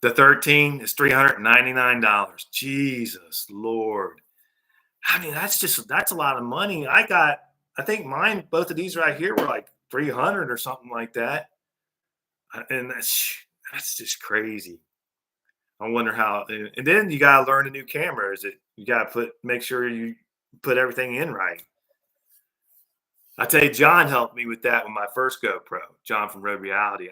The 13 is $399. Jesus Lord. I mean, that's a lot of money. I think mine, both of these right here were like 300 or something like that. And that's just crazy. I wonder how, and then you got to learn a new camera. Is it, you got to make sure you put everything in right. I tell you, John helped me with that with my first GoPro. John from Road Reality.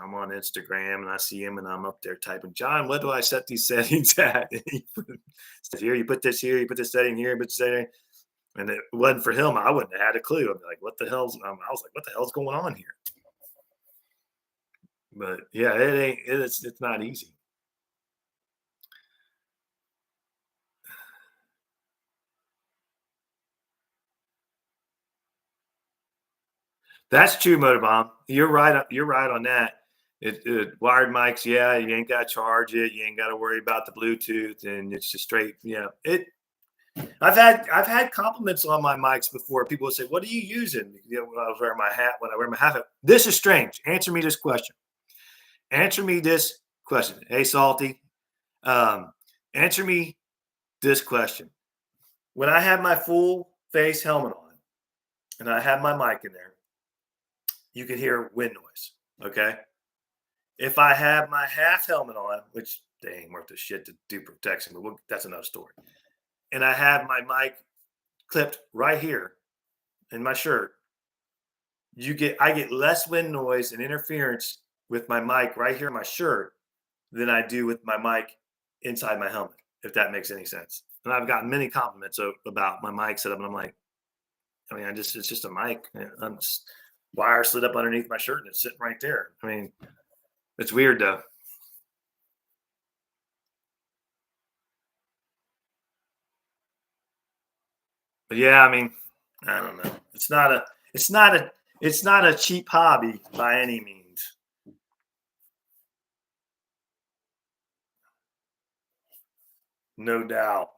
I'm on Instagram and I see him and I'm up there typing, John, what do I set these settings at? And he says, here, you put this here, you put this setting here, put this setting. And it wasn't for him, I wouldn't have had a clue. I'd be like, what the hell's, I was like, what the hell's going on here? But yeah, it's not easy. That's true, Motorbomb. You're right. You're right on that. Wired mics, yeah, you ain't got to charge it. You ain't got to worry about the Bluetooth, and it's just straight. Yeah, I've had compliments on my mics before. People would say, "What are you using?" You know, when I was wearing my hat. When I wear my hat, this is strange. Answer me this question. Answer me this question. Hey, Salty, answer me this question. When I have my full face helmet on and I have my mic in there, you can hear wind noise. Okay. If I have my half helmet on, which they ain't worth the shit to do protection, but that's another story. And I have my mic clipped right here in my shirt, I get less wind noise and interference with my mic right here in my shirt than I do with my mic inside my helmet, if that makes any sense. And I've gotten many compliments about my mic setup, and I'm like, I mean, it's just a mic. I'm just wire slid up underneath my shirt and it's sitting right there. I mean, it's weird though. But yeah, I mean, I don't know. It's not a cheap hobby by any means. No doubt.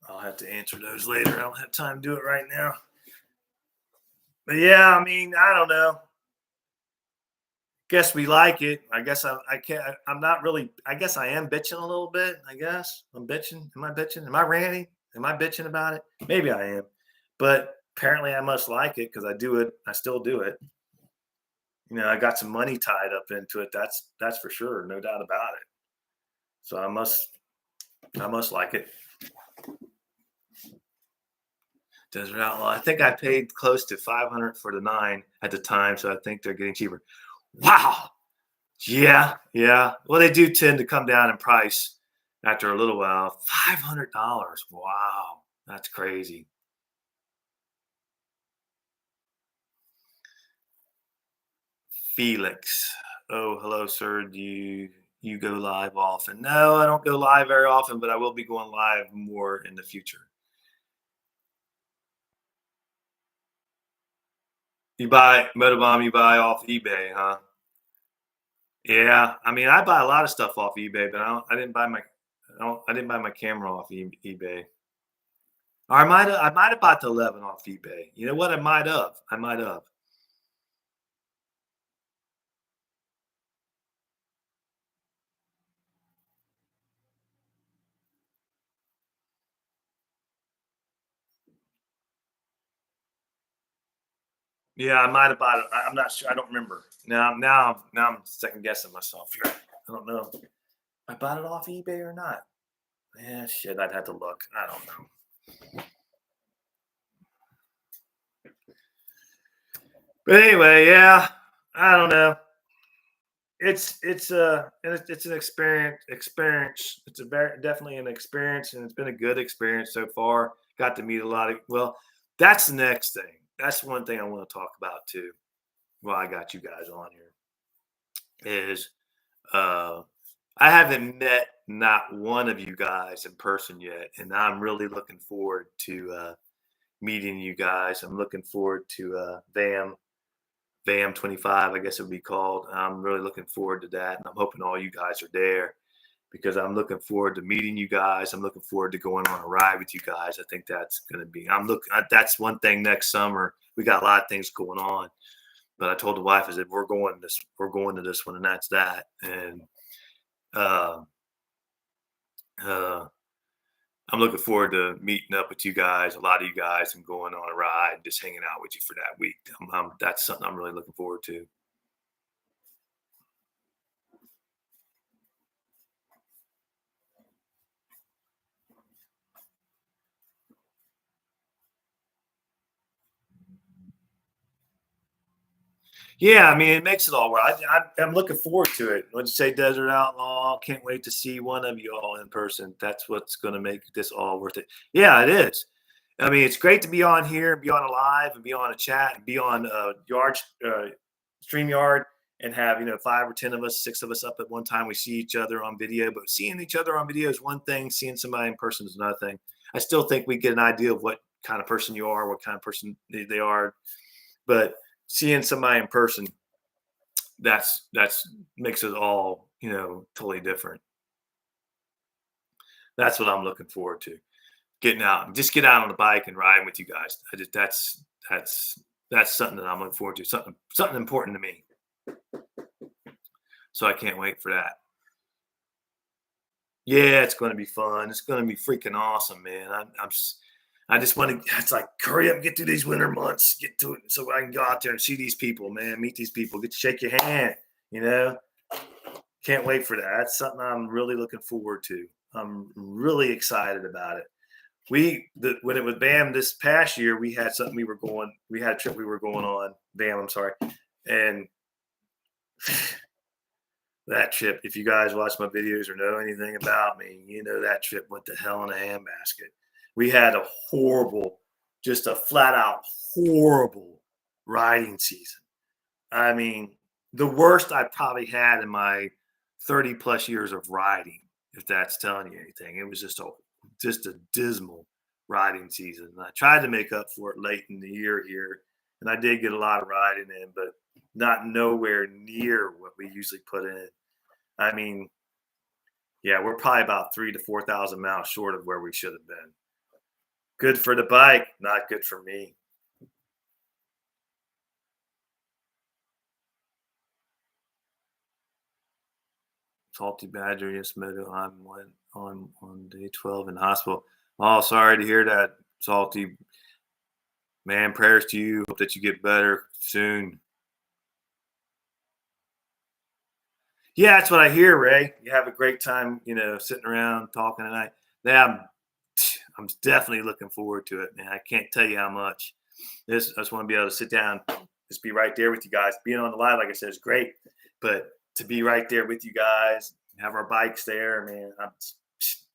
I'll have to answer those later. I don't have time to do it right now. But yeah, I mean, I don't know. Guess we like it. I guess I can't. I'm not really. I guess I am bitching a little bit. I guess I'm bitching. Am I bitching? Am I ranting? Am I bitching about it? Maybe I am. But apparently, I must like it because I do it. I still do it. You know, I got some money tied up into it. That's for sure, no doubt about it. So I must like it. Desert Outlaw. I think I paid close to 500 for the 9 at the time, so I think they're getting cheaper. Wow. Yeah, yeah. Well, they do tend to come down in price after a little while. $500. Wow, that's crazy. Felix. Oh, hello, sir. Do you go live often? No, I don't go live very often, but I will be going live more in the future. You buy Motobomb, you buy off eBay, huh? Yeah, I mean, I buy a lot of stuff off eBay, but I didn't buy my camera off eBay. Or I might have bought the 11 off eBay. You know what? I might have. Yeah, I might have bought it. I'm not sure. I don't remember. Now I'm second guessing myself here. I don't know. I bought it off eBay or not. Yeah, shit. I'd have to look. I don't know. But anyway, yeah. I don't know. It's an experience. It's a very definitely an experience, and it's been a good experience so far. Got to meet a lot of that's the next thing. That's one thing I want to talk about too. Well, I got you guys on here. Is uh I haven't met not one of you guys in person yet, and I'm really looking forward to meeting you guys. I'm looking forward to VAM 25, I guess it would be called. I'm really looking forward to that. And I'm hoping all you guys are there because I'm looking forward to meeting you guys. I'm looking forward to going on a ride with you guys. I think that's going to be, that's one thing next summer we got a lot of things going on. But I told the wife, I said, we're going to this one, and that's that. And uh, uh, I'm looking forward to meeting up with you guys, a lot of you guys, and going on a ride, and just hanging out with you for that week. That's something I'm really looking forward to. Yeah, I mean, it makes it all right. I'm looking forward to it. When you say Desert Outlaw, can't wait to see one of you all in person. That's what's going to make this all worth it. Yeah, it is. I mean, it's great to be on here, be on a live, and be on a chat, and be on StreamYard, and have 5 or 10 of us, 6 of us up at one time. We see each other on video, but seeing each other on video is one thing. Seeing somebody in person is another thing. I still think we get an idea of what kind of person you are, what kind of person they are, but seeing somebody in person, that's makes it all totally different. That's what I'm looking forward to, getting out and just get out on the bike and riding with you guys. That's something that I'm looking forward to, something important to me, so I can't wait for that. Yeah, it's going to be fun. It's going to be freaking awesome, man. I just want to. It's like hurry up, and get through these winter months, get to it, so I can go out there and see these people, man. Meet these people, get to shake your hand. You know, can't wait for that. That's something I'm really looking forward to. I'm really excited about it. When it was BAM this past year, we had something we had a trip we were going on. BAM, I'm sorry, and that trip. If you guys watch my videos or know anything about me, you know that trip went to hell in a handbasket. We had a horrible, just a flat out horrible riding season. I mean, the worst I probably had in my 30 plus years of riding, if that's telling you anything. It was just a dismal riding season. And I tried to make up for it late in the year here, and I did get a lot of riding in, but not nowhere near what we usually put in. I mean, yeah, we're probably about 3 to 4,000 miles short of where we should have been. Good for the bike, not good for me. Salty Badger, yes, Moto. I'm went on day 12 in hospital. Oh, sorry to hear that, Salty. Man, prayers to you. Hope that you get better soon. Yeah, that's what I hear, Ray. You have a great time, sitting around talking tonight. Yeah, I'm definitely looking forward to it, man. I can't tell you how much. I just want to be able to sit down, just be right there with you guys. Being on the live, like I said, is great, but to be right there with you guys, have our bikes there, man.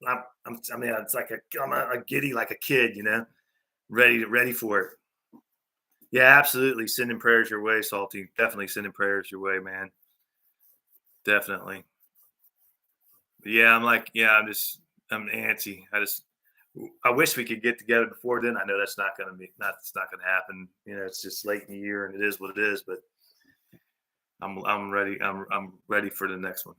I mean, it's like I'm a giddy like a kid, ready for it. Yeah, absolutely. Sending prayers your way, Salty. Definitely sending prayers your way, man. Definitely. Yeah, I'm antsy. I wish we could get together before then. I know that's not going to be not it's not going to happen. It's just late in the year and it is what it is. But I'm ready. I'm ready for the next one.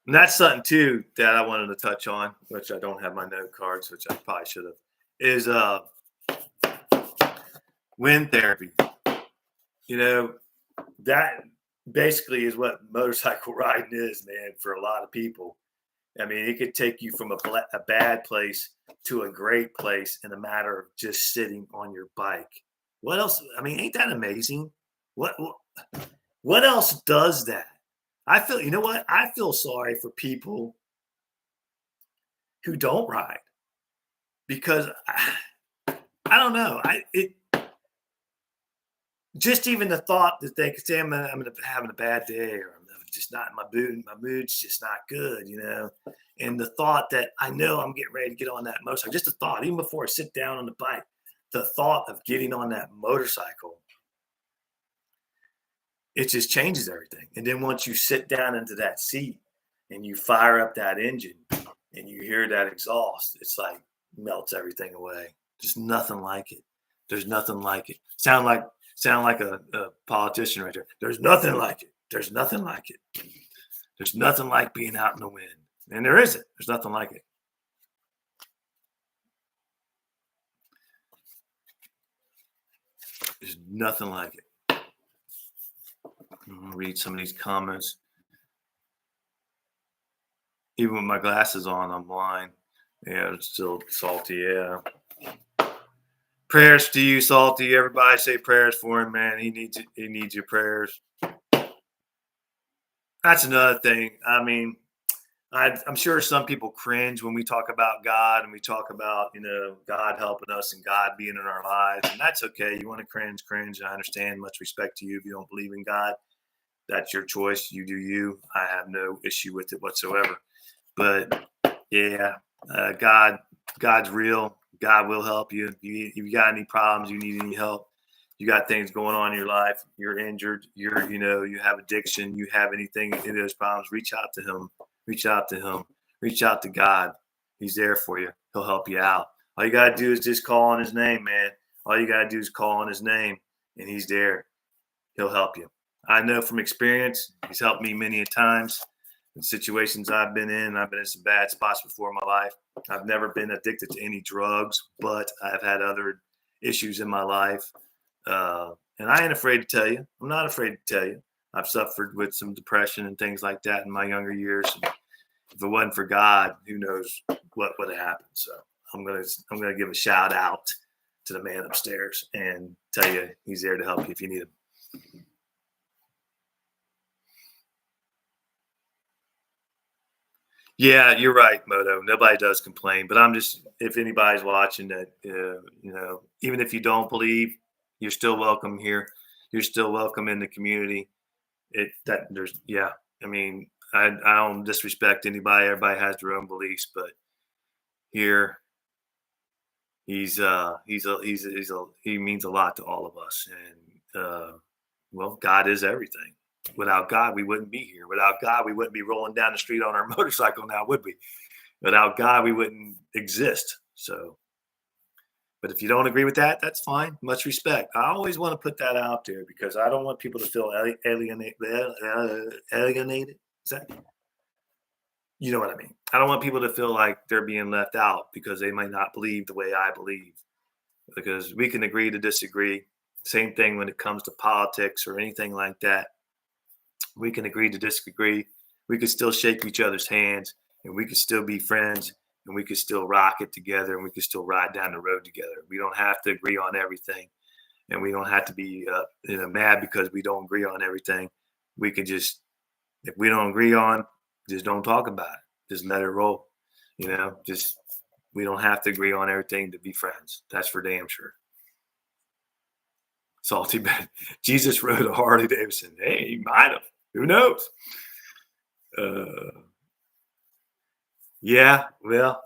And that's something too that I wanted to touch on, which I don't have my note cards, which I probably should have. Is wind therapy. That basically is what motorcycle riding is, man. For a lot of people, I mean, it could take you from a bad place to a great place in a matter of just sitting on your bike. What else? I mean, ain't that amazing? What what else does that? I feel, you know what? I feel sorry for people who don't ride because I don't know. Just even the thought that they could say I'm having a bad day or I'm just not in my mood. My mood's just not good. And the thought that I know I'm getting ready to get on that motorcycle, just the thought, even before I sit down on the bike, the thought of getting on that motorcycle, it just changes everything. And then once you sit down into that seat and you fire up that engine and you hear that exhaust, it's like melts everything away. There's nothing like it. There's nothing like it. Sound like a politician right there. There's nothing like it. There's nothing like it. There's nothing like being out in the wind. And there isn't. There's nothing like it. There's nothing like it. I'm gonna read some of these comments. Even with my glasses on, I'm blind. Yeah, it's still salty. Yeah. Prayers to you, Salty. Everybody say prayers for him, man. He needs it. He needs your prayers. That's another thing. I mean, I'm sure some people cringe when we talk about God and we talk about, God helping us and God being in our lives. And that's okay. You want to cringe, cringe. I understand. Much respect to you if you don't believe in God. That's your choice. You do you. I have no issue with it whatsoever. But yeah, God's real. God will help you. If you got any problems, you need any help, you got things going on in your life, you're injured, you have addiction, you have anything in those problems, reach out to him. Reach out to him. Reach out to God. He's there for you. He'll help you out. All you got to do is just call on his name, man. All you got to do is call on his name, and he's there. He'll help you. I know from experience, he's helped me many a times in situations I've been in. I've been in some bad spots before in my life. I've never been addicted to any drugs, but I've had other issues in my life. And I ain't afraid to tell you. I'm not afraid to tell you. I've suffered with some depression and things like that in my younger years. And if it wasn't for God, who knows what would have happened. So I'm gonna give a shout out to the man upstairs and tell you he's there to help you if you need him. Yeah, you're right, Moto. Nobody does complain, but I'm just, if anybody's watching that, even if you don't believe, you're still welcome here. You're still welcome in the community. I mean, I don't disrespect anybody. Everybody has their own beliefs, but here he means a lot to all of us. And well, God is everything. Without God, we wouldn't be here. Without God, we wouldn't be rolling down the street on our motorcycle now, would we? Without God, we wouldn't exist. So, but if you don't agree with that, that's fine. Much respect. I always want to put that out there because I don't want people to feel alienated. Is that, you know what I mean? I don't want people to feel like they're being left out because they might not believe the way I believe. Because we can agree to disagree. Same thing when it comes to politics or anything like that. We can agree to disagree. We could still shake each other's hands and we could still be friends and we could still rock it together and we could still ride down the road together. We don't have to agree on everything and we don't have to be mad because we don't agree on everything. We could just, if we don't agree on, just don't talk about it. Just let it roll. Just, we don't have to agree on everything to be friends. That's for damn sure. Salty Ben. Jesus rode a Harley Davidson. Hey, he might have. Who knows? Yeah, well,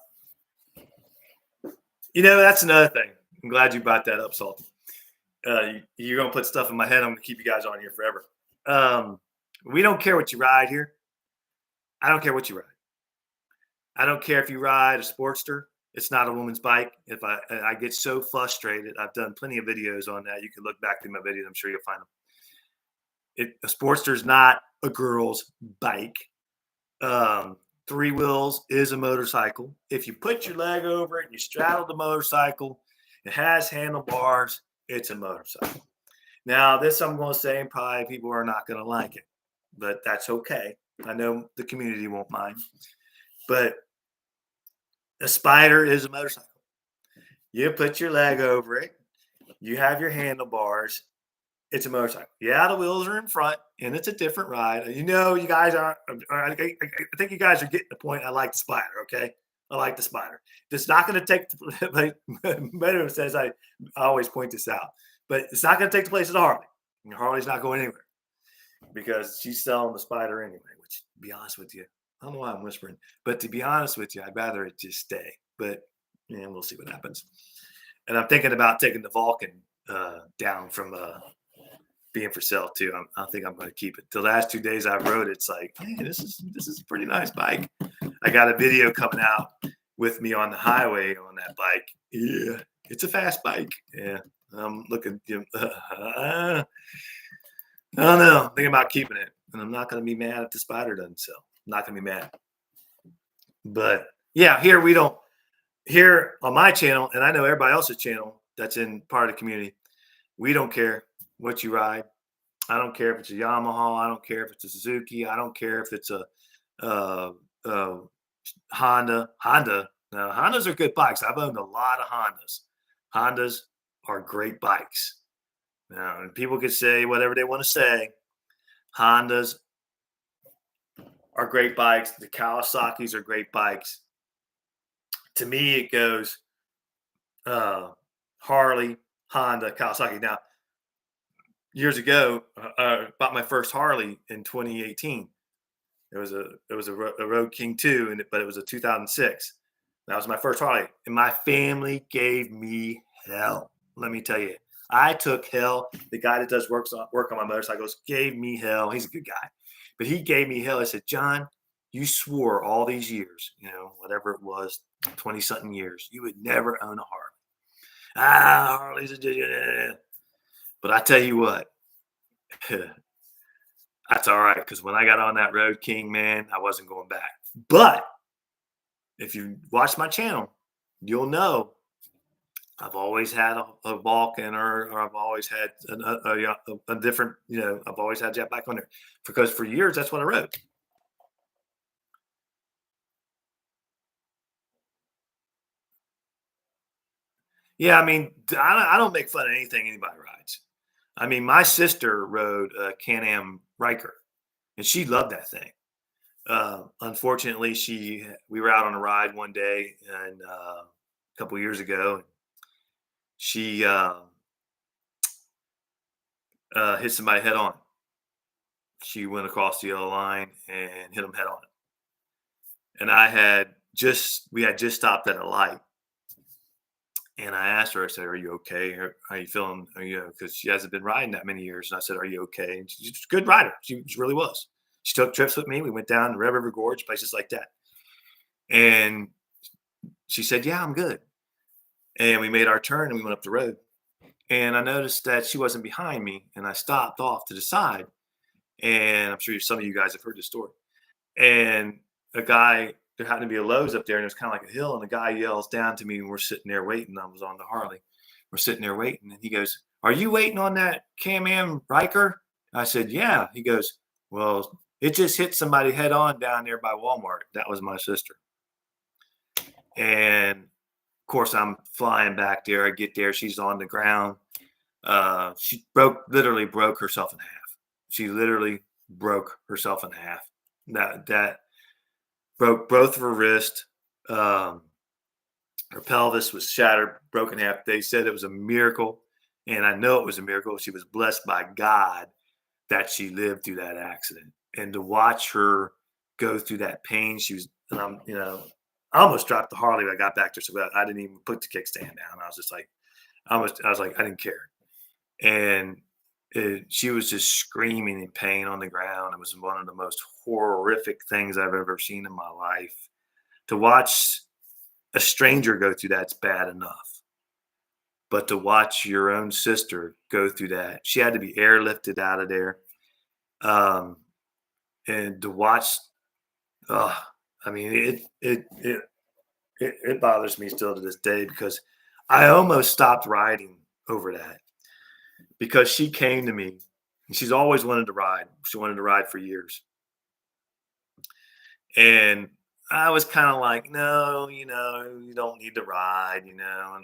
that's another thing. I'm glad you brought that up, Salty. You're going to put stuff in my head. I'm going to keep you guys on here forever. We don't care what you ride here. I don't care what you ride. I don't care if you ride a Sportster. It's not a woman's bike. If I get so frustrated, I've done plenty of videos on that. You can look back through my videos. I'm sure you'll find them. A Sportster is not a girl's bike. 3 wheels is a motorcycle. If you put your leg over it and you straddle the motorcycle, it has handlebars, it's a motorcycle. Now, this I'm going to say, and probably people are not going to like it, but that's okay. I know the community won't mind. But a Spider is a motorcycle. You put your leg over it, you have your handlebars, it's a motorcycle. Yeah, the wheels are in front, and it's a different ride. You guys are. I think you guys are getting the point. I like the Spider. Okay, I like the Spider. It's not going to take. Like Meadow says, I always point this out, but it's not going to take the place of the Harley. And Harley's not going anywhere because she's selling the Spider anyway. Which, to be honest with you, I don't know why I'm whispering, but to be honest with you, I'd rather it just stay. But we'll see what happens. And I'm thinking about taking the Vulcan down from being for sale too. I think I'm going to keep it. The last 2 days I've rode, it's like, hey, this is a pretty nice bike. I got a video coming out with me on the highway on that bike. Yeah, it's a fast bike. Yeah, I'm looking. I don't know. I'm thinking about keeping it, and I'm not going to be mad if the Spider doesn't sell. I'm not going to be mad. But yeah, here on my channel, and I know everybody else's channel that's in part of the community. We don't care what you ride. I don't care if it's a Yamaha. I don't care if it's a Suzuki. I don't care if it's a uh, uh, Honda. Honda. Now, Hondas are good bikes. I've owned a lot of Hondas. Hondas are great bikes. Now, and people can say whatever they want to say. Hondas are great bikes. The Kawasaki's are great bikes. To me, it goes uh, Harley, Honda, Kawasaki. Now, years ago, bought my first Harley in 2018. It was a Road King 2, but it was a 2006. That was my first Harley, and my family gave me hell. Let me tell you, I took hell. The guy that does work on my motorcycles gave me hell. He's a good guy, but he gave me hell. I said, John, you swore all these years, whatever it was, 20 something years, you would never own a Harley. Harley's a. But I tell you what, that's all right, because when I got on that Road King, man, I wasn't going back. But if you watch my channel, you'll know I've always had a Vulcan, or I've always had a different, I've always had jet black on there, because for years that's what I rode. Yeah, I mean, I don't make fun of anything anybody rides. I mean, my sister rode a Can-Am Riker, and she loved that thing. Unfortunately, we were out on a ride one day, and a couple years ago, she hit somebody head on. She went across the yellow line and hit them head on. And we had just stopped at a light, and I asked her. I said, "Are you okay? How are you feeling? Because she hasn't been riding that many years." And I said, "Are you okay?" And she's a good rider. She really was. She took trips with me. We went down to Red River Gorge, places like that. And she said, "Yeah, I'm good." And we made our turn and we went up the road. And I noticed that she wasn't behind me, and I stopped off to the side. And I'm sure some of you guys have heard this story. And there happened to be a Lowe's up there, and it was kind of like a hill. And the guy yells down to me, and we're sitting there waiting. I was on the Harley. We're sitting there waiting, and he goes, "Are you waiting on that Can-Am Riker?" I said, "Yeah." He goes, "Well, it just hit somebody head on down there by Walmart." That was my sister. And of course, I'm flying back there. I get there. She's on the ground. She literally broke herself in half. She literally broke herself in half. That broke both of her wrists. Um, Her pelvis was shattered, broken in half. They said it was a miracle, and I know it was a miracle. She was blessed by God that she lived through that accident, and to watch her go through that pain, she was. I almost dropped the Harley when I got back there, so I didn't even put the kickstand down. I was just like, I was like, I didn't care, and she was just screaming in pain on the ground. It was one of the most horrific things I've ever seen in my life. To watch a stranger go through that's bad enough. But to watch your own sister go through that, she had to be airlifted out of there. Um, and to watch, uh, I mean, it bothers me still to this day, because I almost stopped riding over that, because she came to me and she's always wanted to ride. She wanted to ride for years. And I was kind of like, no, you don't need to ride, and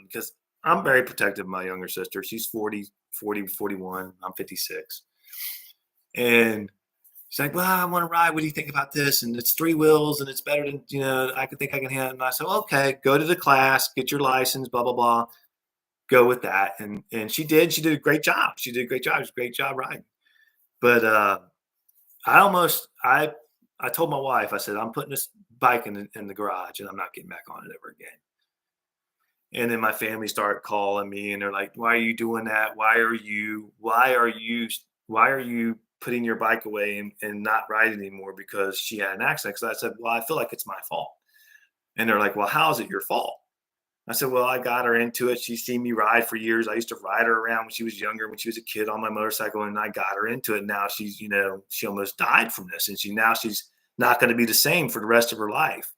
because I'm very protective of my younger sister. She's 41. I'm 56. And she's like, well, I want to ride. What do you think about this? And it's three wheels and it's better than, I could think I can handle it. And I said, okay, go to the class, get your license, blah, blah, blah. Go with that. And she did. She did a great job. She did a great job. It was a great job riding. But I told my wife, I said, I'm putting this bike in the garage, and I'm not getting back on it ever again. And then my family started calling me, and they're like, why are you doing that? Why are you putting your bike away and not riding anymore because she had an accident? Because I said, well, I feel like it's my fault. And they're like, well, how is it your fault? I said, well, I got her into it. She's seen me ride for years. I used to ride her around when she was younger, when she was a kid on my motorcycle, and I got her into it. Now she's, she almost died from this, and she's not going to be the same for the rest of her life.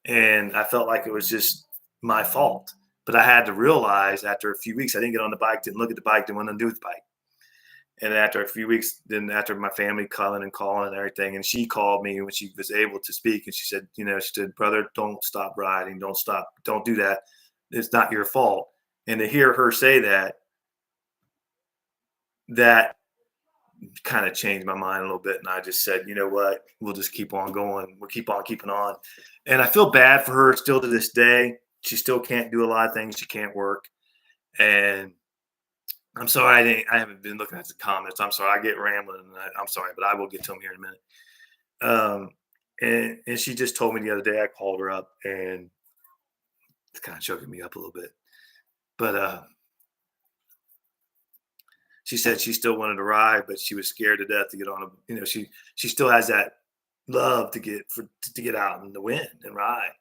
And I felt like it was just my fault. But I had to realize after a few weeks, I didn't get on the bike, didn't look at the bike, didn't want to do the bike. And after a few weeks, then after my family calling and everything, and she called me when she was able to speak, and she said, she said, brother, don't stop riding, don't stop, don't do that. It's not your fault. And to hear her say that, that kind of changed my mind a little bit. And I just said, you know what, we'll just keep on going. We'll keep on keeping on. And I feel bad for her still to this day. She still can't do a lot of things. She can't work. And I'm sorry, I haven't been looking at the comments. I'm sorry, I get rambling. I'm sorry, but I will get to them here in a minute. And she just told me the other day, I called her up, and it's kind of choking me up a little bit. But she said she still wanted to ride, but she was scared to death to get on a, she still has that love to get out in the wind and ride.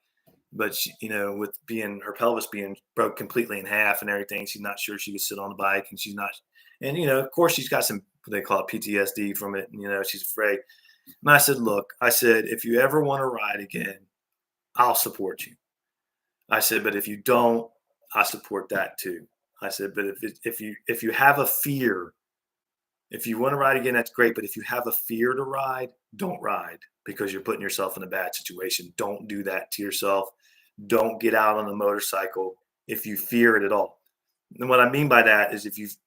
But she, with being her pelvis being broke completely in half and everything, she's not sure she could sit on the bike, and she's not. And of course, she's got some they call it PTSD from it. And, she's afraid. And I said, look, if you ever want to ride again, I'll support you. I said, but if you don't, I support that too. I said, but if you have a fear, if you want to ride again, that's great. But if you have a fear to ride, don't ride, because you're putting yourself in a bad situation. Don't do that to yourself. Don't get out on a motorcycle if you fear it at all. And what I mean by that is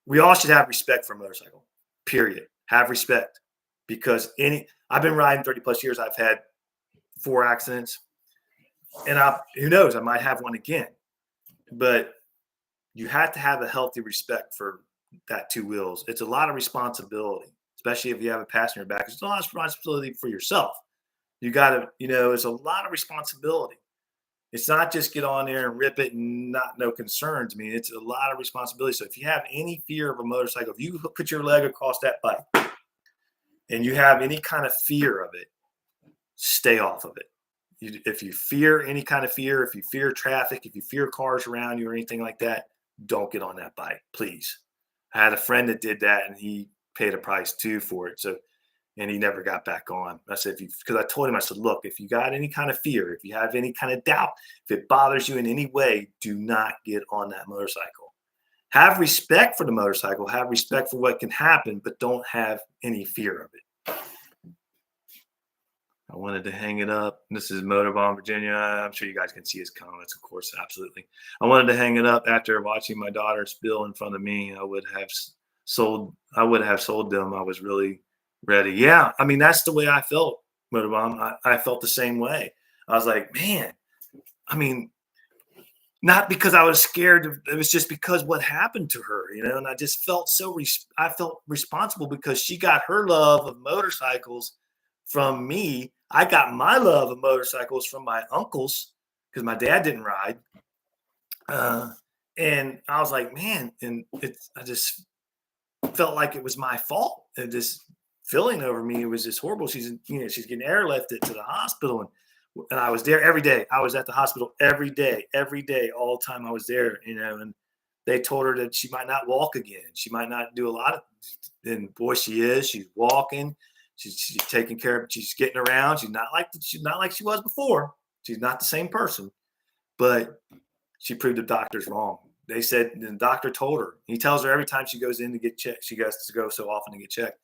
we all should have respect for a motorcycle, period. Have respect, because I've been riding 30 plus years. I've had 4 accidents, and who knows, I might have one again. But you have to have a healthy respect for that 2 wheels. It's a lot of responsibility, especially if you have a passenger back. It's a lot of responsibility for yourself. You got to, it's a lot of responsibility. It's not just get on there and rip it and no concerns. I mean, it's a lot of responsibility. So if you have any fear of a motorcycle, if you put your leg across that bike and you have any kind of fear of it, stay off of it. If you fear any kind of fear, if you fear traffic, if you fear cars around you or anything like that, don't get on that bike, please. I had a friend that did that, and he paid a price too for it. And he never got back on. I said, because I told him, I said, look, if you got any kind of fear, if you have any kind of doubt, if it bothers you in any way, do not get on that motorcycle. Have respect for the motorcycle, have respect for what can happen, but don't have any fear of it. I wanted to hang it up. This is Motorbomb, Virginia. I'm sure you guys can see his comments, of course, absolutely. I wanted to hang it up after watching my daughter spill in front of me. I would have sold them. I was really ready. Yeah, I mean, that's the way I felt, Motorbomb. I felt the same way. I was like, man, I mean, not because I was scared. It was just because what happened to her, and I just felt I felt responsible, because she got her love of motorcycles from me. I got my love of motorcycles from my uncles, because my dad didn't ride. And I was like, man, and I just felt like it was my fault. And this feeling over me, it was just horrible. She's getting airlifted to the hospital, and I was there every day. I was at the hospital every day, all the time I was there, and they told her that she might not walk again. She might not do a lot of, and boy, she's walking. She's taking care of. She's getting around. She's not like she was before. She's not the same person, but she proved the doctors wrong. They said, the doctor told her. He tells her every time she goes in to get checked. She has to go so often to get checked,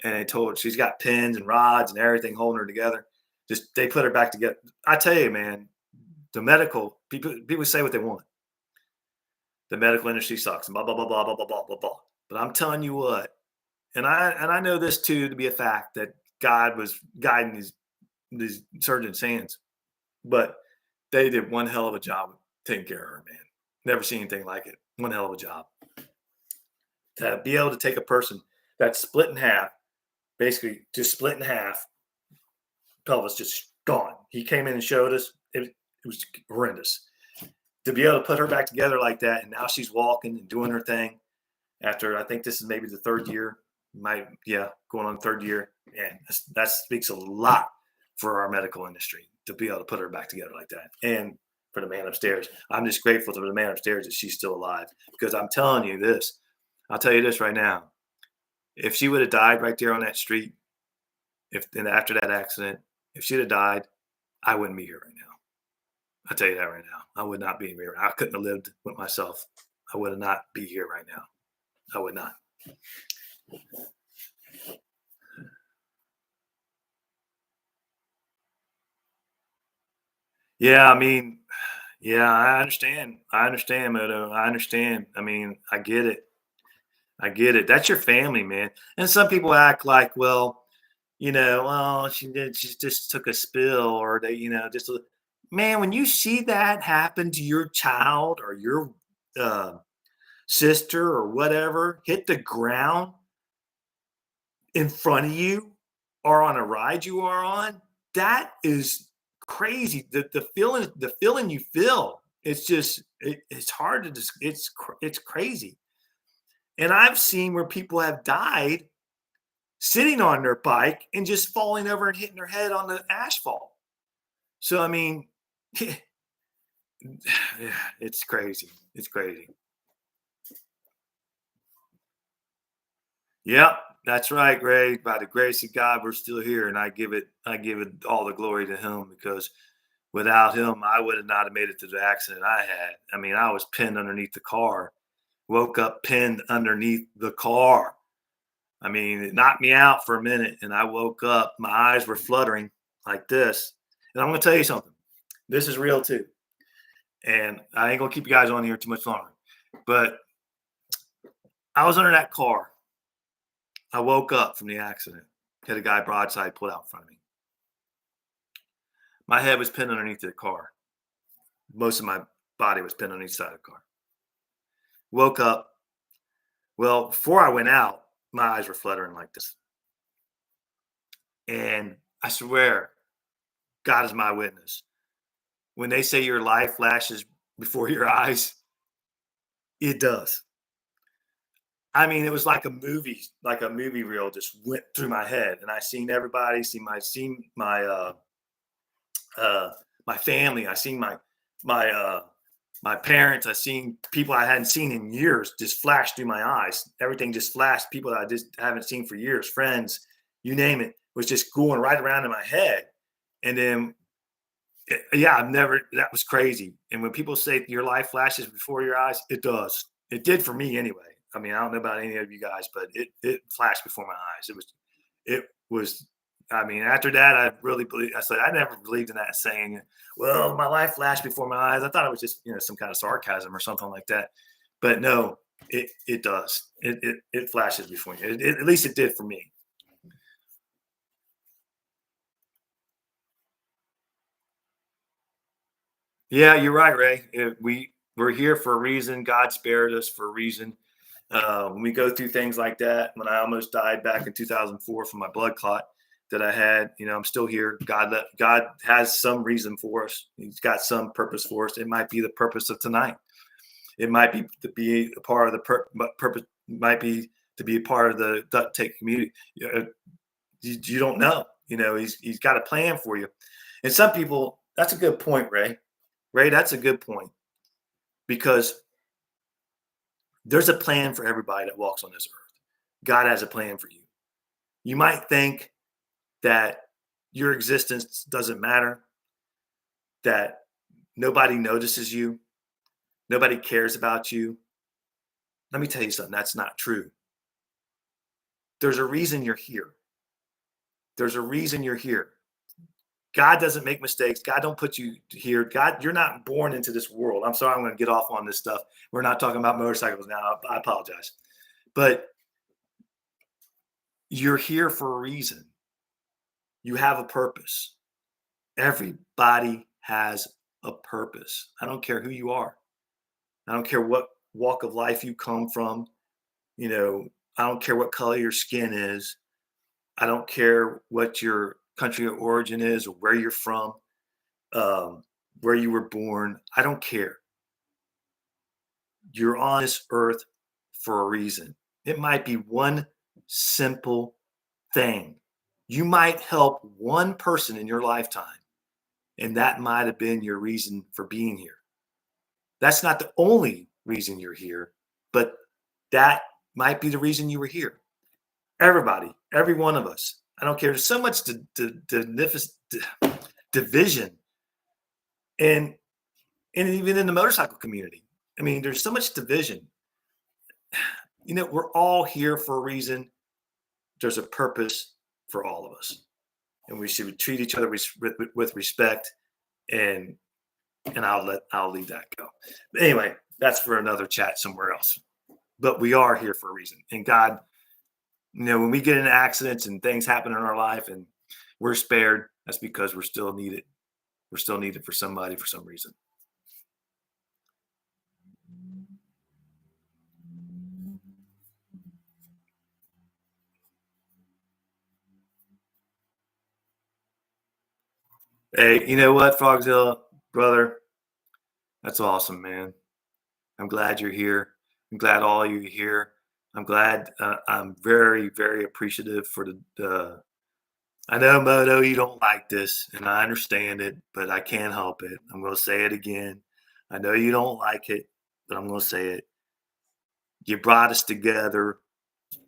and they told her she's got pins and rods and everything holding her together. Just they put her back together. I tell you, man, the medical people say what they want. The medical industry sucks. And blah blah blah blah blah blah blah blah blah. But I'm telling you what. And I know this too to be a fact, that God was guiding these surgeons' hands, but they did one hell of a job taking care of her, man. Never seen anything like it. One hell of a job. To be able to take a person that's split in half, basically just split in half, pelvis just gone. He came in and showed us. It was horrendous. To be able to put her back together like that, and now she's walking and doing her thing after, I think this is maybe the 3rd year. Going on 3rd year. And that speaks a lot for our medical industry, to be able to put her back together like that. And for the man upstairs, I'm just grateful to the man upstairs that she's still alive, because I'm telling you this. I'll tell you this right now. If she would have died right there on that street, after that accident, if she'd have died, I wouldn't be here right now. I tell you that right now. I would not be here. I couldn't have lived with myself. I would not be here right now. I would not. Yeah, I mean, yeah, I understand. I understand, Moto. I understand. I mean, I get it. I get it. That's your family, man. And some people act like, well, oh, she just took a spill, or they, just man, when you see that happen to your child or your uh, sister or whatever hit the ground in front of you or on a ride you are on, that is crazy. The feeling you feel, it's just it's hard to just it's crazy. And I've seen where people have died sitting on their bike and just falling over and hitting their head on the asphalt. So I mean, yeah, it's crazy. It's crazy. Yep, that's right, Ray. By the grace of God, we're still here, and I give it all the glory to Him, because without Him, I would have not have made it to the accident I had. I mean, I was pinned underneath the car, woke up pinned underneath the car. I mean, it knocked me out for a minute, and I woke up. My eyes were fluttering like this, and I'm going to tell you something. This is real too, and I ain't gonna keep you guys on here too much longer. But I was under that car. I woke up from the accident. Had a guy broadside pulled out in front of me. My head was pinned underneath the car. Most of my body was pinned on each side of the car. Woke up. Well, before I went out, my eyes were fluttering like this. And I swear, God is my witness. When they say your life flashes before your eyes, it does. I mean, it was like a movie reel just went through my head, and I seen everybody, uh, my family, I seen my my parents, I seen people I hadn't seen in years just flash through my eyes. Everything just flashed. People that I just haven't seen for years, friends, you name it, was just going right around in my head. And then, yeah, I've never. That was crazy. And when people say your life flashes before your eyes, it does. It did for me anyway. I mean, I don't know about any of you guys, but it flashed before my eyes. It was. I mean, after that, I really believe. I said I never believed in that saying. Well, my life flashed before my eyes. I thought it was just some kind of sarcasm or something like that. But no, it does. It flashes before you. At least it did for me. Yeah, you're right, Ray. We're here for a reason. God spared us for a reason. When we go through things like that, when I almost died back in 2004 from my blood clot that I had, I'm still here. God has some reason for us. He's got some purpose for us. It might be the purpose of tonight. It might be to be a part of the purpose. Might be to be a part of the duct tape community. You don't know. He's got a plan for you. And some people. That's a good point, Ray. Ray, that's a good point, because there's a plan for everybody that walks on this earth. God has a plan for you. You might think that your existence doesn't matter, that nobody notices you, nobody cares about you. Let me tell you something, that's not true. There's a reason you're here. There's a reason you're here. God doesn't make mistakes. God don't put you here. God, you're not born into this world. I'm sorry, I'm going to get off on this stuff. We're not talking about motorcycles now. I apologize. But you're here for a reason. You have a purpose. Everybody has a purpose. I don't care who you are. I don't care what walk of life you come from. I don't care what color your skin is. I don't care what your country of origin is or where you're from, um, where you were born. I don't care. You're on this earth for a reason. It might be one simple thing. You might help one person in your lifetime, and that might have been your reason for being here. That's not the only reason you're here, but that might be the reason you were here. Everybody, every one of us. I don't care. There's so much division, and And even in the motorcycle community. I mean, there's so much division. We're all here for a reason. There's a purpose for all of us, and we should treat each other with respect. And I'll leave that go. But anyway, that's for another chat somewhere else. But we are here for a reason. And God, when we get into accidents and things happen in our life and we're spared, that's because we're still needed. We're still needed for somebody for some reason. Hey, you know what, Frogzilla, brother? That's awesome, man. I'm glad you're here. I'm glad all of you are here. I'm glad. I'm very, very appreciative for the. I know, Moto, you don't like this, and I understand it, but I can't help it. I'm going to say it again. I know you don't like it, but I'm going to say it. You brought us together.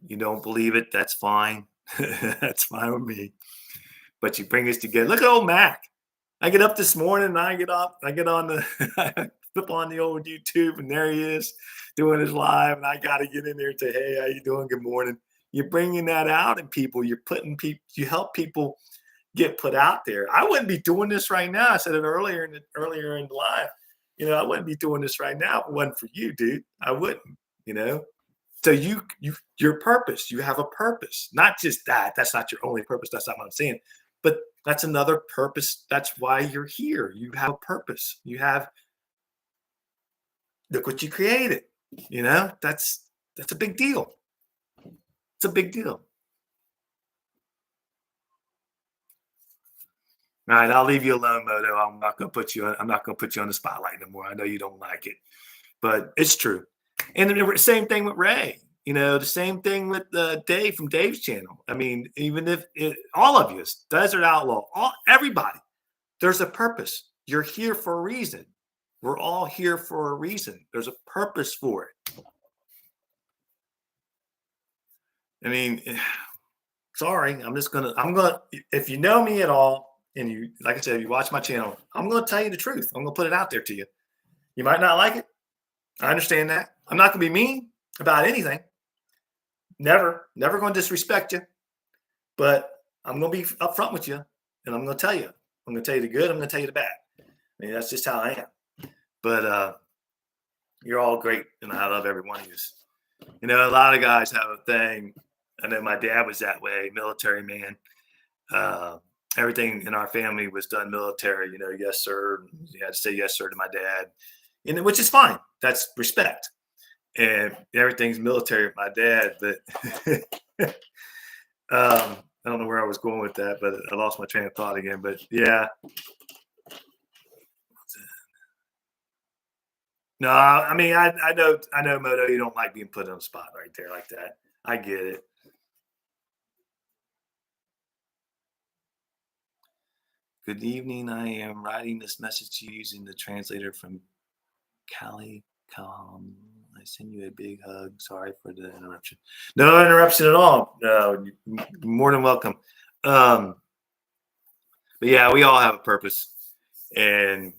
You don't believe it. That's fine. That's fine with me. But you bring us together. Look at old Mac. I get up this morning and I get on the I flip on the old YouTube, and there he is doing his live, and I got to get in there and say, hey, how you doing? Good morning. You're bringing that out in people. You help people get put out there. I wouldn't be doing this right now. I said it earlier in the live. I wouldn't be doing this right now if it wasn't for you, dude. I wouldn't, So your purpose, you have a purpose, not just that. That's not your only purpose. That's not what I'm saying. But that's another purpose. That's why you're here. You have a purpose. Look what you created. That's a big deal. It's a big deal. All right, I'll leave you alone, Moto. I'm not going to put you on the spotlight no more. I know you don't like it, but it's true. And the same thing with Ray. The same thing with Dave from Dave's channel. I mean, even if all of you, Desert Outlaw, everybody, there's a purpose. You're here for a reason. We're all here for a reason. There's a purpose for it. I mean, sorry, if you know me at all, and you, like I said, if you watch my channel, I'm going to tell you the truth. I'm going to put it out there to you. You might not like it. I understand that. I'm not going to be mean about anything. Never going to disrespect you. But I'm going to be upfront with you, and I'm going to tell you. I'm going to tell you the good. I'm going to tell you the bad. I mean, that's just how I am. But you're all great, and I love every one of you. A lot of guys have a thing. I know my dad was that way, military man. Everything in our family was done military. Yes, sir. You had to say yes, sir, to my dad, which is fine. That's respect. And everything's military with my dad. But I don't know where I was going with that, but I lost my train of thought again. But yeah. No, I mean, I know, Moto, you don't like being put on the spot right there like that. I get it. Good evening. I am writing this message to you using the translator from Cali. I send you a big hug. Sorry for the interruption. No interruption at all. No, more than welcome. But yeah, we all have a purpose. And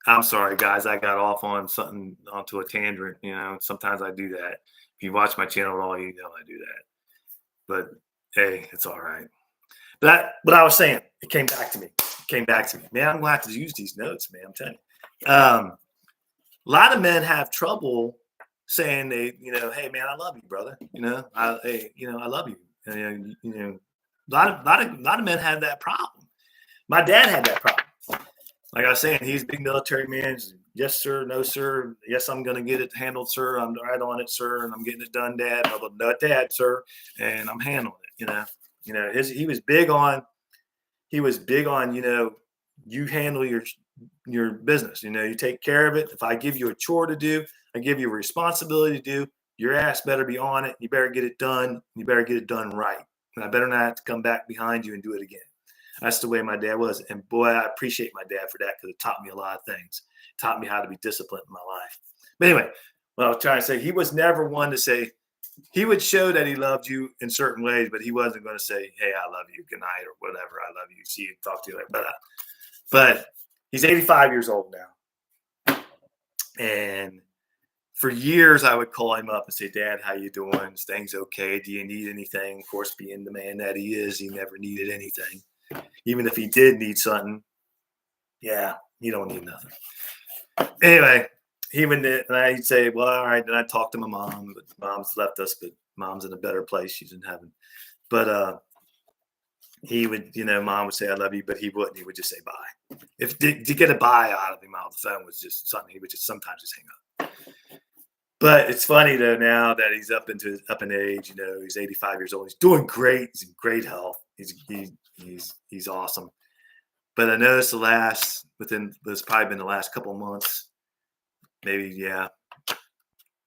I'm sorry, guys. I got off on something onto a tangent. Sometimes I do that. If you watch my channel at all, you know I do that. But hey, it's all right. But what I was saying, it came back to me. Man, I'm going to have to use these notes, man. I'm telling you. A lot of men have trouble saying hey, man, I love you, brother. I love you. A lot of men have that problem. My dad had that problem. Like I was saying, he's a big military man. Yes, sir. No, sir. Yes, I'm going to get it handled, sir. I'm right on it, sir. And I'm getting it done, Dad. I'm not Dad, sir. And I'm handling it. He was big on. You handle your business. You take care of it. If I give you a chore to do, I give you a responsibility to do. Your ass better be on it. You better get it done. You better get it done right. And I better not have to come back behind you and do it again. That's the way my dad was. And boy, I appreciate my dad for that because it taught me a lot of things. It taught me how to be disciplined in my life. But anyway, what I was trying to say, he was never one to say, he would show that he loved you in certain ways, but he wasn't going to say, hey, I love you, good night, or whatever. I love you. See you, talk to you later. But he's 85 years old now. And for years, I would call him up and say, "Dad, how you doing? Is things okay? Do you need anything?" Of course, being the man that he is, he never needed anything. Even if he did need something, yeah, you don't need nothing. Anyway, he would, and I'd say, "Well, all right." Then I talked to my mom, but mom's left us, but mom's in a better place. She's in heaven. But he would, mom would say, "I love you," but he wouldn't. He would just say bye. If to get a bye out of him out of the phone was just something he would just sometimes just hang up. But it's funny though now that he's up in age. He's 85 years old. He's doing great. He's in great health. He's awesome. But I noticed it's probably been the last couple of months, maybe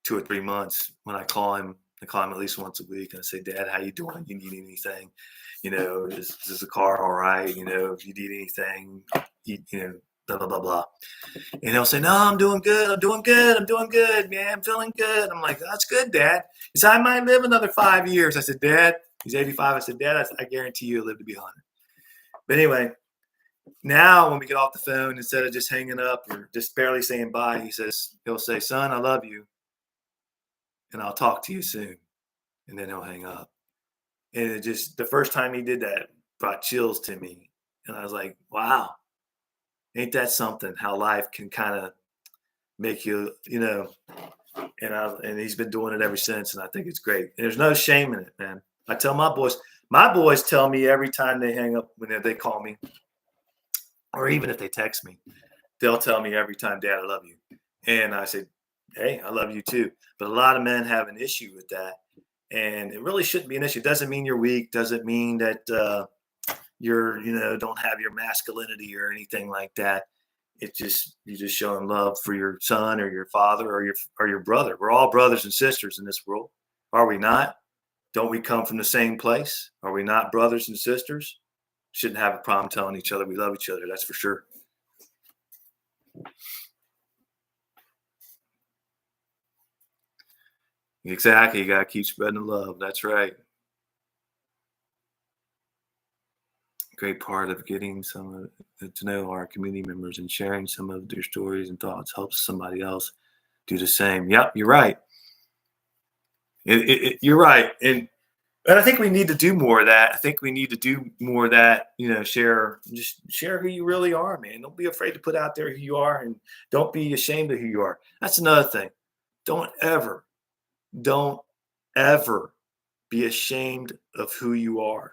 2 or 3 months. When I call him at least once a week and I say, "Dad, how you doing? You need anything? Is the car all right? If you need anything, blah blah blah blah." And he'll say, "No, I'm doing good. I'm doing good. I'm doing good, man. I'm feeling good." I'm like, "That's good, Dad." He said, "I might live another 5 years." I said, "Dad," he's 85. I said, "Dad, I guarantee you'll live to be 100." But anyway, now when we get off the phone, instead of just hanging up or just barely saying bye, he'll say, "Son, I love you, and I'll talk to you soon." And then he'll hang up. And it just, the first time he did that brought chills to me. And I was like, wow, ain't that something how life can kind of make you, and he's been doing it ever since. And I think it's great. And there's no shame in it, man. I tell my boys tell me every time they hang up when they call me, or even if they text me, they'll tell me every time, "Dad, I love you." And I say, "Hey, I love you too." But a lot of men have an issue with that. And it really shouldn't be an issue. It doesn't mean you're weak. Doesn't mean that you're, don't have your masculinity or anything like that. You're just showing love for your son or your father or your brother. We're all brothers and sisters in this world, are we not? Don't we come from the same place? Are we not brothers and sisters? Shouldn't have a problem telling each other we love each other. That's for sure. Exactly. You got to keep spreading the love. That's right. Great part of getting to know our community members and sharing some of their stories and thoughts helps somebody else do the same. Yep, you're right. You're right, and I think we need to do more of that. I think we need to do more of that. Share who you really are, man. Don't be afraid to put out there who you are, and don't be ashamed of who you are. That's another thing. Don't ever, don't ever be ashamed of who you are.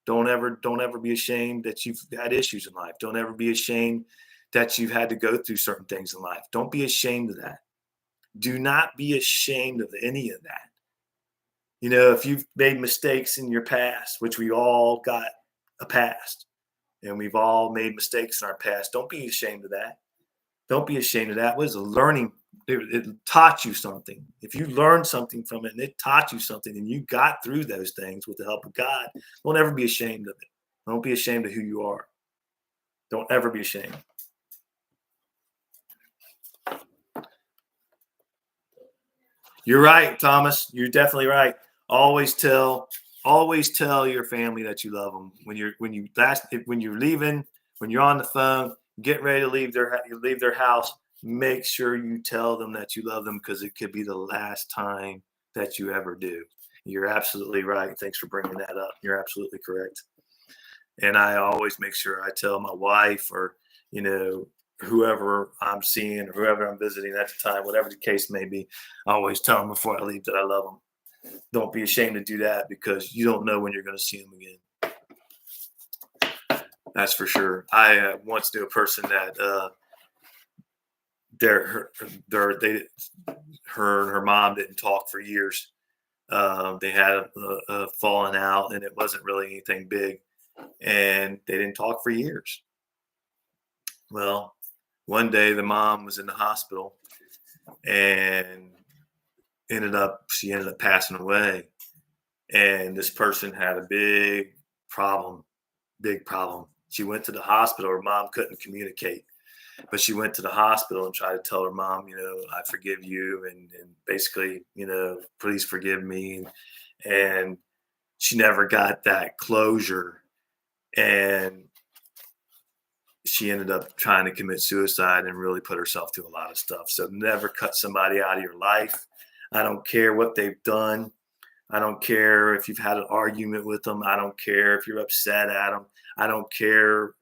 Don't ever be ashamed that you've had issues in life. Don't ever be ashamed that you've had to go through certain things in life. Don't be ashamed of that. Do not be ashamed of any of that. If you've made mistakes in your past, which we all got a past, and we've all made mistakes in our past, don't be ashamed of that. Don't be ashamed of that. It was a learning. It taught you something. If you learned something from it and it taught you something and you got through those things with the help of God, don't ever be ashamed of it. Don't be ashamed of who you are. Don't ever be ashamed. You're right, Thomas. You're definitely right. Always tell, always tell your family that you love them when you're leaving, when you're on the phone, get ready to leave their house. Make sure you tell them that you love them because it could be the last time that you ever do. You're absolutely right. Thanks for bringing that up. You're absolutely correct. And I always make sure I tell my wife or you know whoever I'm seeing or whoever I'm visiting at the time, whatever the case may be. I always tell them before I leave that I love them. Don't be ashamed to do that because you don't know when you're going to see them again. That's for sure. I once knew a person that their her, their they her and her mom didn't talk for years. They had a falling out, and it wasn't really anything big, and they didn't talk for years. Well, one day the mom was in the hospital and she ended up passing away. And this person had a problem, big problem. She went to the hospital. Her mom couldn't communicate, but she went to the hospital and tried to tell her mom, "I forgive you," and basically, "Please forgive me." And she never got that closure. And she ended up trying to commit suicide and really put herself through a lot of stuff. So never cut somebody out of your life. I don't care what they've done. I don't care if you've had an argument with them. I don't care if you're upset at them. I don't care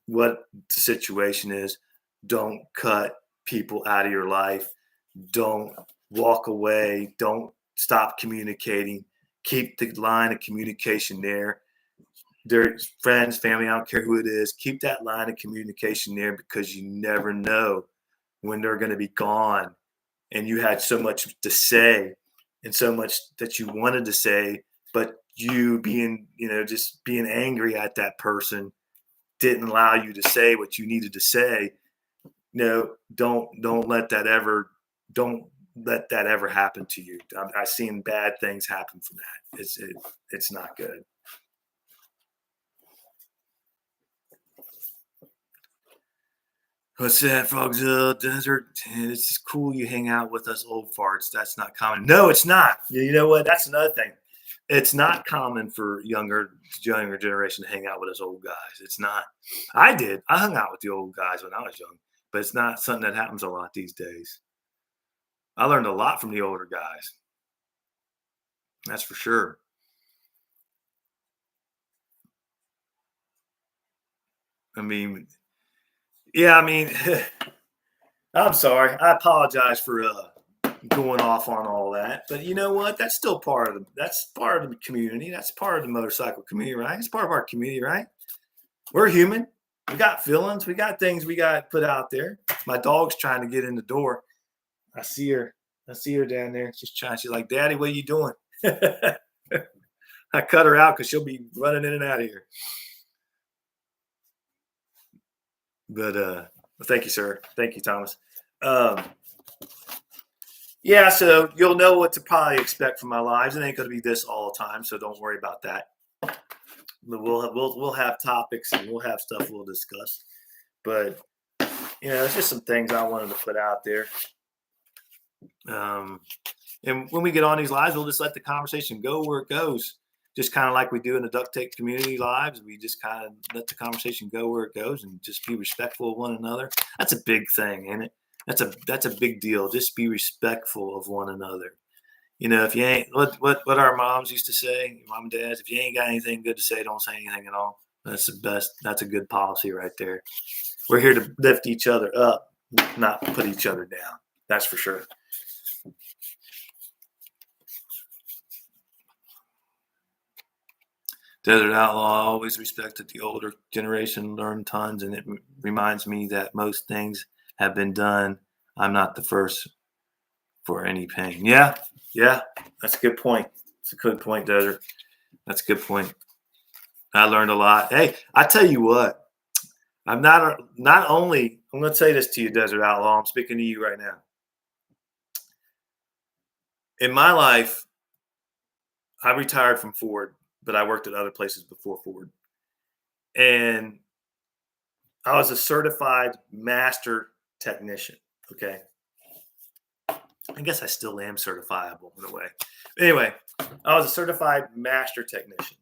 what the situation is. Don't cut people out of your life. Don't walk away. Don't stop communicating. Keep the line of communication there. Their friends, family, I don't care who it is. Keep that line of communication there, because you never know when they're going to be gone. And you had so much to say and so much that you wanted to say, but you being, just being angry at that person didn't allow you to say what you needed to say. No, don't let that ever, don't let that ever happen to you. I've seen bad things happen from that. It's not good. What's that, Frogzilla Desert? It's cool you hang out with us old farts. That's not common. No, it's not. You know what? That's another thing. It's not common for younger generation to hang out with us old guys. It's not. I did. I hung out with the old guys when I was young, but it's not something that happens a lot these days. I learned a lot from the older guys. That's for sure. I mean, yeah, I mean, I'm sorry. I apologize for going off on all that, but you know what? That's part of the community. That's part of the motorcycle community, right? It's part of our community, right? We're human. We got feelings. We got things we got to put out there. My dog's trying to get in the door. I see her. I see her down there. She's trying. She's like, "Daddy, what are you doing?" I cut her out because she'll be running in and out of here. But thank you, sir. Thank you, Thomas. Um, yeah, so you'll know what to probably expect from my lives. It ain't going to be this all the time, so don't worry about that. But we'll have topics and we'll have stuff we'll discuss. But it's just some things I wanted to put out there. And when we get on these lives, we'll just let the conversation go where it goes. Just kind of like we do in the duct tape community lives. We just kind of let the conversation go where it goes and just be respectful of one another. That's a big thing, ain't it? That's a big deal. Just be respectful of one another. If you ain't what our moms used to say, mom and dads, if you ain't got anything good to say, don't say anything at all. That's the best. That's a good policy right there. We're here to lift each other up, not put each other down. That's for sure. Desert Outlaw always respected the older generation, learned tons, and it reminds me that most things have been done. I'm not the first for any pain. Yeah, that's a good point. It's a good point, Desert. That's a good point. I learned a lot. Hey, I tell you what, I'm not only, I'm going to say this to you, Desert Outlaw. I'm speaking to you right now. In my life, I retired from Ford, but I worked at other places before Ford. And I was a certified master technician. Okay. I guess I still am certifiable in a way. Anyway, I was a certified master technician.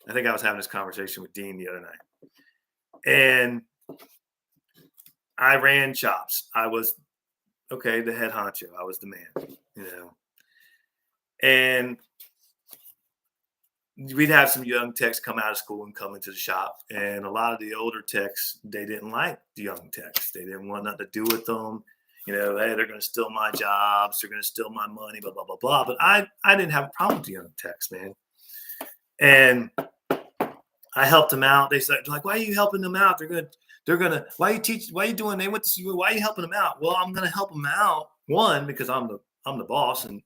I think I was having this conversation with Dean the other night. And I ran shops. I was, the head honcho. I was the man, And we'd have some young techs come out of school and come into the shop. And a lot of the older techs, they didn't like the young techs. They didn't want nothing to do with them. Hey, they're going to steal my jobs. They're going to steal my money, blah, blah, blah, blah. But I didn't have a problem with the young techs, man. And I helped them out. They're like, why are you helping them out? Why are you doing, they went to school. Why are you helping them out? Well, I'm going to help them out. One, because I'm the boss and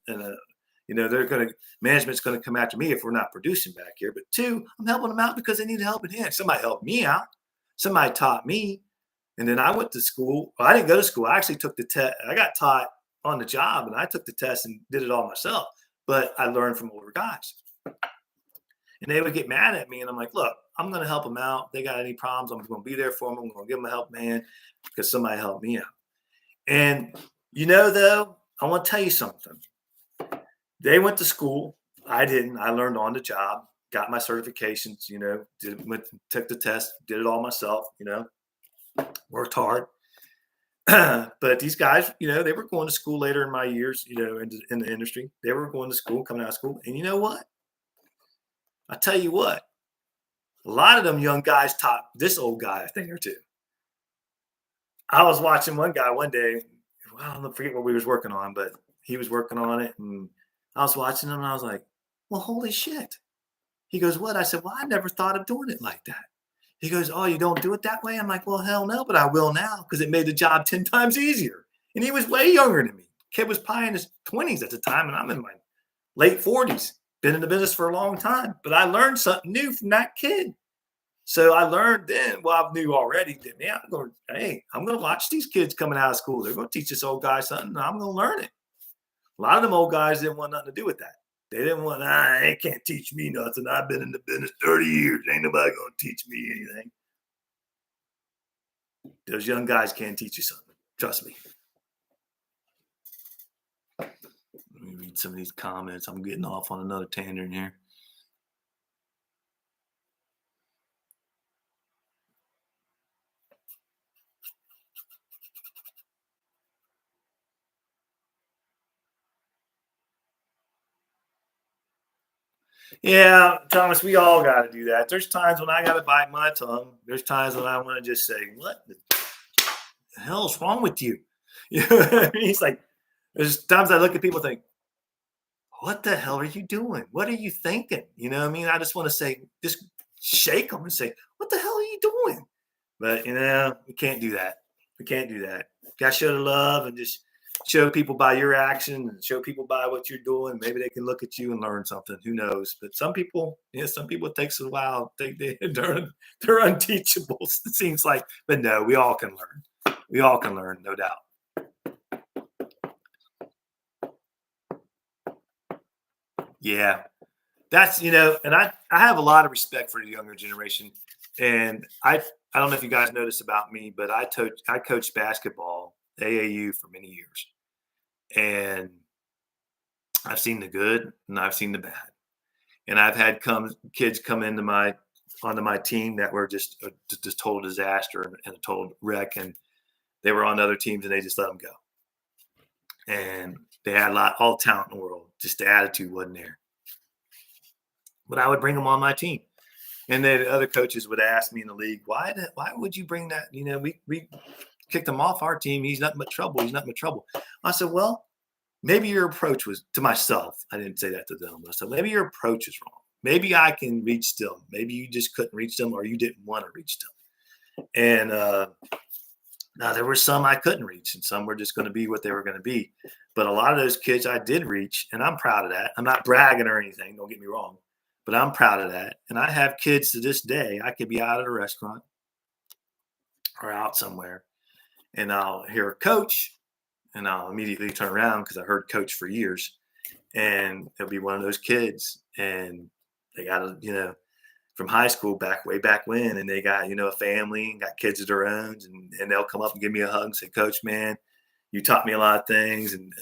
management's going to come after me if we're not producing back here. But two, I'm helping them out because they need a helping hand. Somebody helped me out. Somebody taught me. And then I went to school. Well, I didn't go to school. I actually took the test. I got taught on the job and I took the test and did it all myself. But I learned from older guys. And they would get mad at me. And I'm like, look, I'm going to help them out. If they got any problems, I'm going to be there for them. I'm going to give them a helping hand because somebody helped me out. And, though, I want to tell you something. They went to school. I didn't. I learned on the job, got my certifications, took the test, did it all myself, worked hard. But these guys, they were going to school later in my years, in the industry. They were going to school, coming out of school. And you know what? I tell you what, a lot of them young guys taught this old guy a thing or two. I was watching one guy one day. Well, I don't forget what we was working on, but he was working on it, and I was watching him, and I was like, "Well, holy shit!" He goes, "What?" I said, "Well, I never thought of doing it like that." He goes, "Oh, you don't do it that way?" I'm like, "Well, hell no, but I will now because it made the job 10 times easier." And he was way younger than me. Kid was probably in his 20s at the time, and I'm in my late 40s. Been in the business for a long time, but I learned something new from that kid. So I learned then, well, I knew already that, man, I'm going to watch these kids coming out of school. They're going to teach this old guy something, and I'm going to learn it. A lot of them old guys didn't want nothing to do with that. They didn't want, they can't teach me nothing. I've been in the business 30 years. Ain't nobody going to teach me anything. Those young guys can teach you something. Trust me. Let me read some of these comments. I'm getting off on another tangent here. Yeah, Thomas, we all got to do that. There's times when I got to bite my tongue. There's times when I want to just say, "What the hell is wrong with you?" You know what I mean? It's like there's times I look at people and think, "What the hell are you doing? What are you thinking?" You know what I mean? I just want to say, just shake them and say, "What the hell are you doing?" But we can't do that. We can't do that. Got to show the love and just show people by your action and show people by what you're doing. Maybe they can look at you and learn something. Who knows? But some people it takes a while. They're unteachable. It seems like, but no, we all can learn. We all can learn, no doubt. Yeah, that's and I have a lot of respect for the younger generation, and I don't know if you guys notice about me, but I coached basketball AAU for many years, and I've seen the good and I've seen the bad, and I've had kids come onto my team that were just total disaster and a total wreck, and they were on other teams and they just let them go, and they had all talent in the world, just the attitude wasn't there. But I would bring them on my team. And then other coaches would ask me in the league, why would you bring that? We kicked him off our team. He's not in much trouble. He's not in much trouble. I said, well, maybe your approach was to myself. I didn't say that to them. I said, maybe your approach is wrong. Maybe I can reach them. Maybe you just couldn't reach them or you didn't want to reach them. And now there were some I couldn't reach and some were just going to be what they were going to be. But a lot of those kids I did reach, and I'm proud of that. I'm not bragging or anything. Don't get me wrong. But I'm proud of that. And I have kids to this day. I could be out at a restaurant or out somewhere and I'll hear a coach and I'll immediately turn around because I heard coach for years. And it'll be one of those kids and they got from high school way back when, and they got, a family and got kids of their own, and they'll come up and give me a hug and say, "Coach, man, you taught me a lot of things. And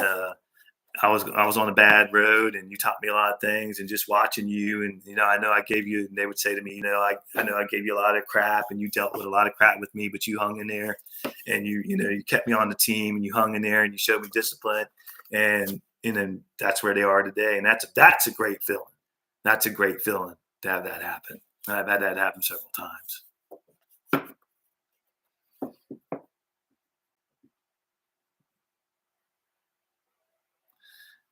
I was on a bad road and you taught me a lot of things, and just watching you, and I know I gave you," and they would say to me, I know I gave you a lot of crap and you dealt with a lot of crap with me, but you hung in there and you kept me on the team and you hung in there and you showed me discipline, and then that's where they are today. And that's a great feeling. That's a great feeling to have that happen. And I've had that happen several times.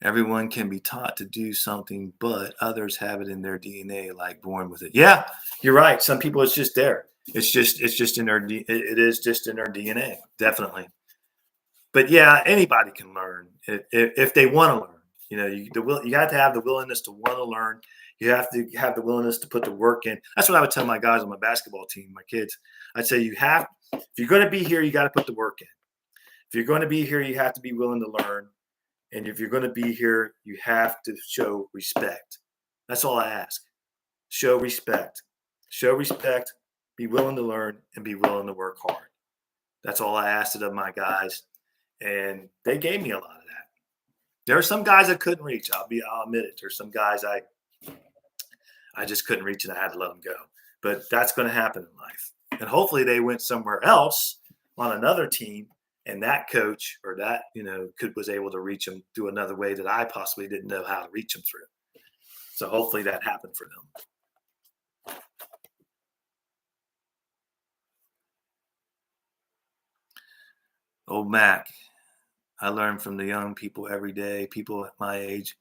Everyone can be taught to do something, but others have it in their DNA, like born with it. Yeah, you're right. Some people, it's just there. It's just in their it is just in their DNA, definitely. But yeah, anybody can learn if they want to learn. You got to have the willingness to want to learn. You have to have the willingness to put the work in. That's what I would tell my guys on my basketball team, my kids. I'd say if you're going to be here, you got to put the work in. If you're going to be here, you have to be willing to learn. And if you're going to be here, you have to show respect. That's all I ask. Show respect. Show respect, be willing to learn, and be willing to work hard. That's all I asked of my guys. And they gave me a lot of that. There are some guys I couldn't reach. I'll admit it. There's some guys I just couldn't reach and I had to let them go. But that's going to happen in life. And hopefully they went somewhere else on another team, and that coach or that, was able to reach them through another way that I possibly didn't know how to reach them through. So hopefully that happened for them. Old Mac, I learn from the young people every day. People at my age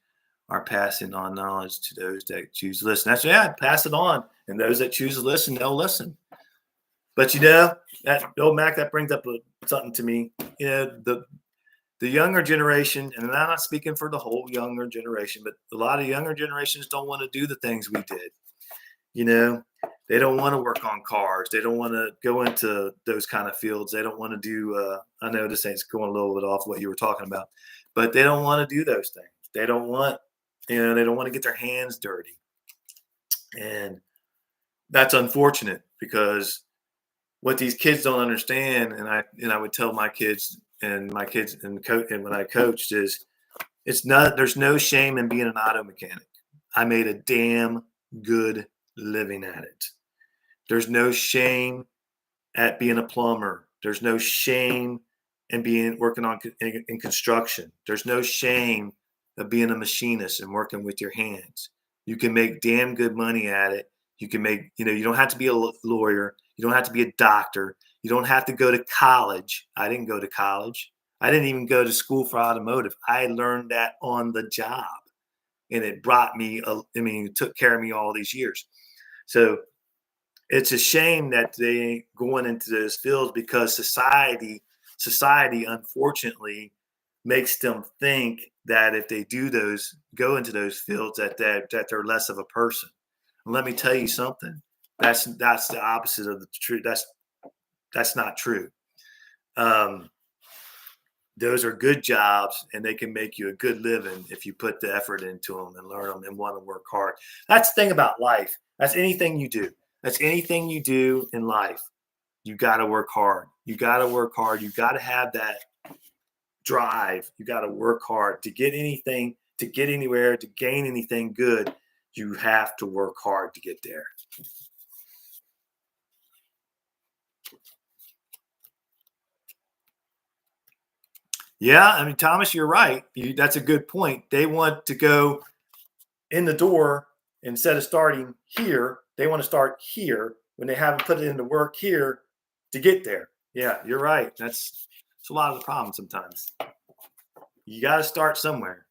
are passing on knowledge to those that choose to listen. That's, yeah, pass it on. And those that choose to listen, they'll listen. But that old Mac, that brings up something to me. The younger generation, and I'm not speaking for the whole younger generation, but a lot of younger generations don't want to do the things we did. They don't want to work on cars. They don't want to go into those kind of fields. They don't want to do, I know this ain't going a little bit off what you were talking about, but they don't want to do those things. They don't want, they don't want to get their hands dirty. And that's unfortunate, because what these kids don't understand, and I would tell my kids and when I coached, is there's no shame in being an auto mechanic. I made a damn good living at it. There's no shame at being a plumber. There's no shame in working in construction. There's no shame of being a machinist and working with your hands. You can make damn good money at it. You can make, you don't have to be a lawyer. You don't have to be a doctor. You don't have to go to college. I didn't go to college. I didn't even go to school for automotive. I learned that on the job. And it brought me, it took care of me all these years. So it's a shame that they ain't going into those fields, because society, unfortunately, makes them think that if they go into those fields, that they're less of a person. And let me tell you something. That's the opposite of the truth. That's not true. Those are good jobs, and they can make you a good living if you put the effort into them and learn them and want to work hard. That's the thing about life. That's anything you do. That's anything you do in life. You got to work hard. You got to work hard. You got to have that drive. You got to work hard to get anything, to get anywhere, to gain anything good. You have to work hard to get there. Yeah, Thomas, you're right. That's a good point. They want to go in the door instead of starting here. They want to start here when they haven't put it into work here to get there. Yeah, you're right. That's a lot of the problem sometimes. You got to start somewhere.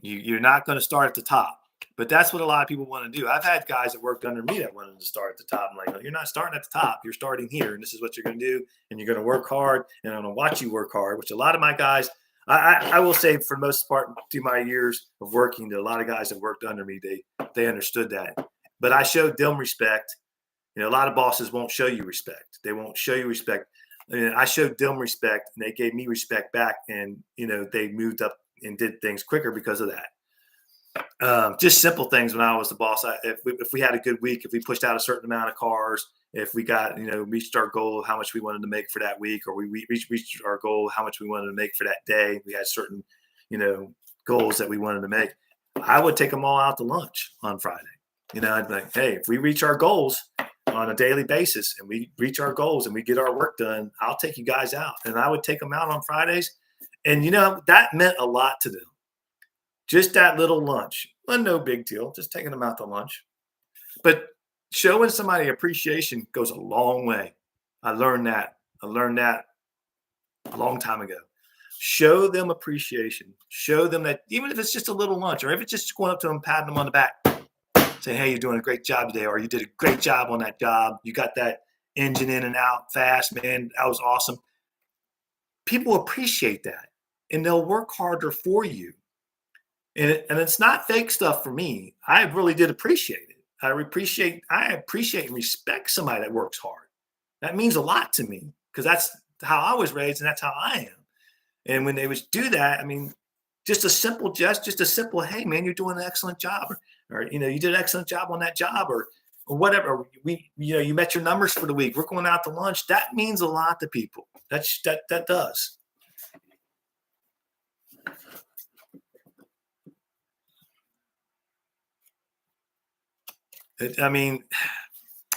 You're not going to start at the top. But that's what a lot of people want to do. I've had guys that worked under me that wanted to start at the top. I'm like, no, you're not starting at the top. You're starting here, and this is what you're going to do. And you're going to work hard, and I'm going to watch you work hard, which a lot of my guys, I will say for the most part, through my years of working, a lot of guys that worked under me, they understood that. But I showed them respect. A lot of bosses won't show you respect. They won't show you respect. I showed them respect, and they gave me respect back. And, they moved up and did things quicker because of that. Just simple things. When I was the boss, if we had a good week, if we pushed out a certain amount of cars, if we got, reached our goal, how much we wanted to make for that week, or we reached our goal, how much we wanted to make for that day, we had certain, goals that we wanted to make. I would take them all out to lunch on Friday. I'd be like, hey, if we reach our goals on a daily basis and we reach our goals and we get our work done, I'll take you guys out. And I would take them out on Fridays. And, that meant a lot to them. Just that little lunch. Well, no big deal. Just taking them out to lunch. But showing somebody appreciation goes a long way. I learned that a long time ago. Show them appreciation. Show them that even if it's just a little lunch, or if it's just going up to them, patting them on the back, saying, hey, you're doing a great job today, or you did a great job on that job. You got that engine in and out fast, man. That was awesome. People appreciate that, and they'll work harder for you. And it's not fake stuff for me. I really did appreciate it. I appreciate and respect somebody that works hard. That means a lot to me, because that's how I was raised and that's how I am. And when they would do that, just a simple gesture, just a simple, hey man, you're doing an excellent job, or you did an excellent job on that job, or whatever. You met your numbers for the week. We're going out to lunch. That means a lot to people. That does. I mean,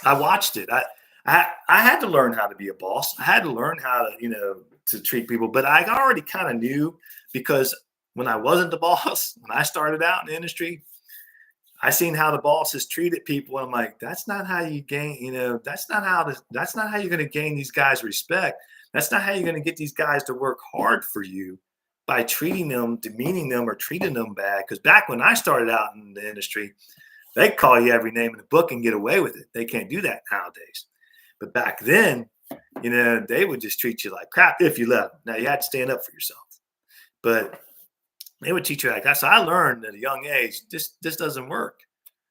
I watched it. I had to learn how to be a boss. I had to learn how to, to treat people. But I already kind of knew, because when I wasn't the boss, when I started out in the industry, I seen how the bosses treated people. And I'm like, that's not how you gain, that's not how you're going to gain these guys respect. That's not how you're going to get these guys to work hard for you, by treating them, demeaning them, or treating them bad. Because back when I started out in the industry, they call you every name in the book and get away with it. They can't do that nowadays. But back then, they would just treat you like crap if you let them. Now, you had to stand up for yourself, but they would treat you like that. So I learned at a young age, this doesn't work.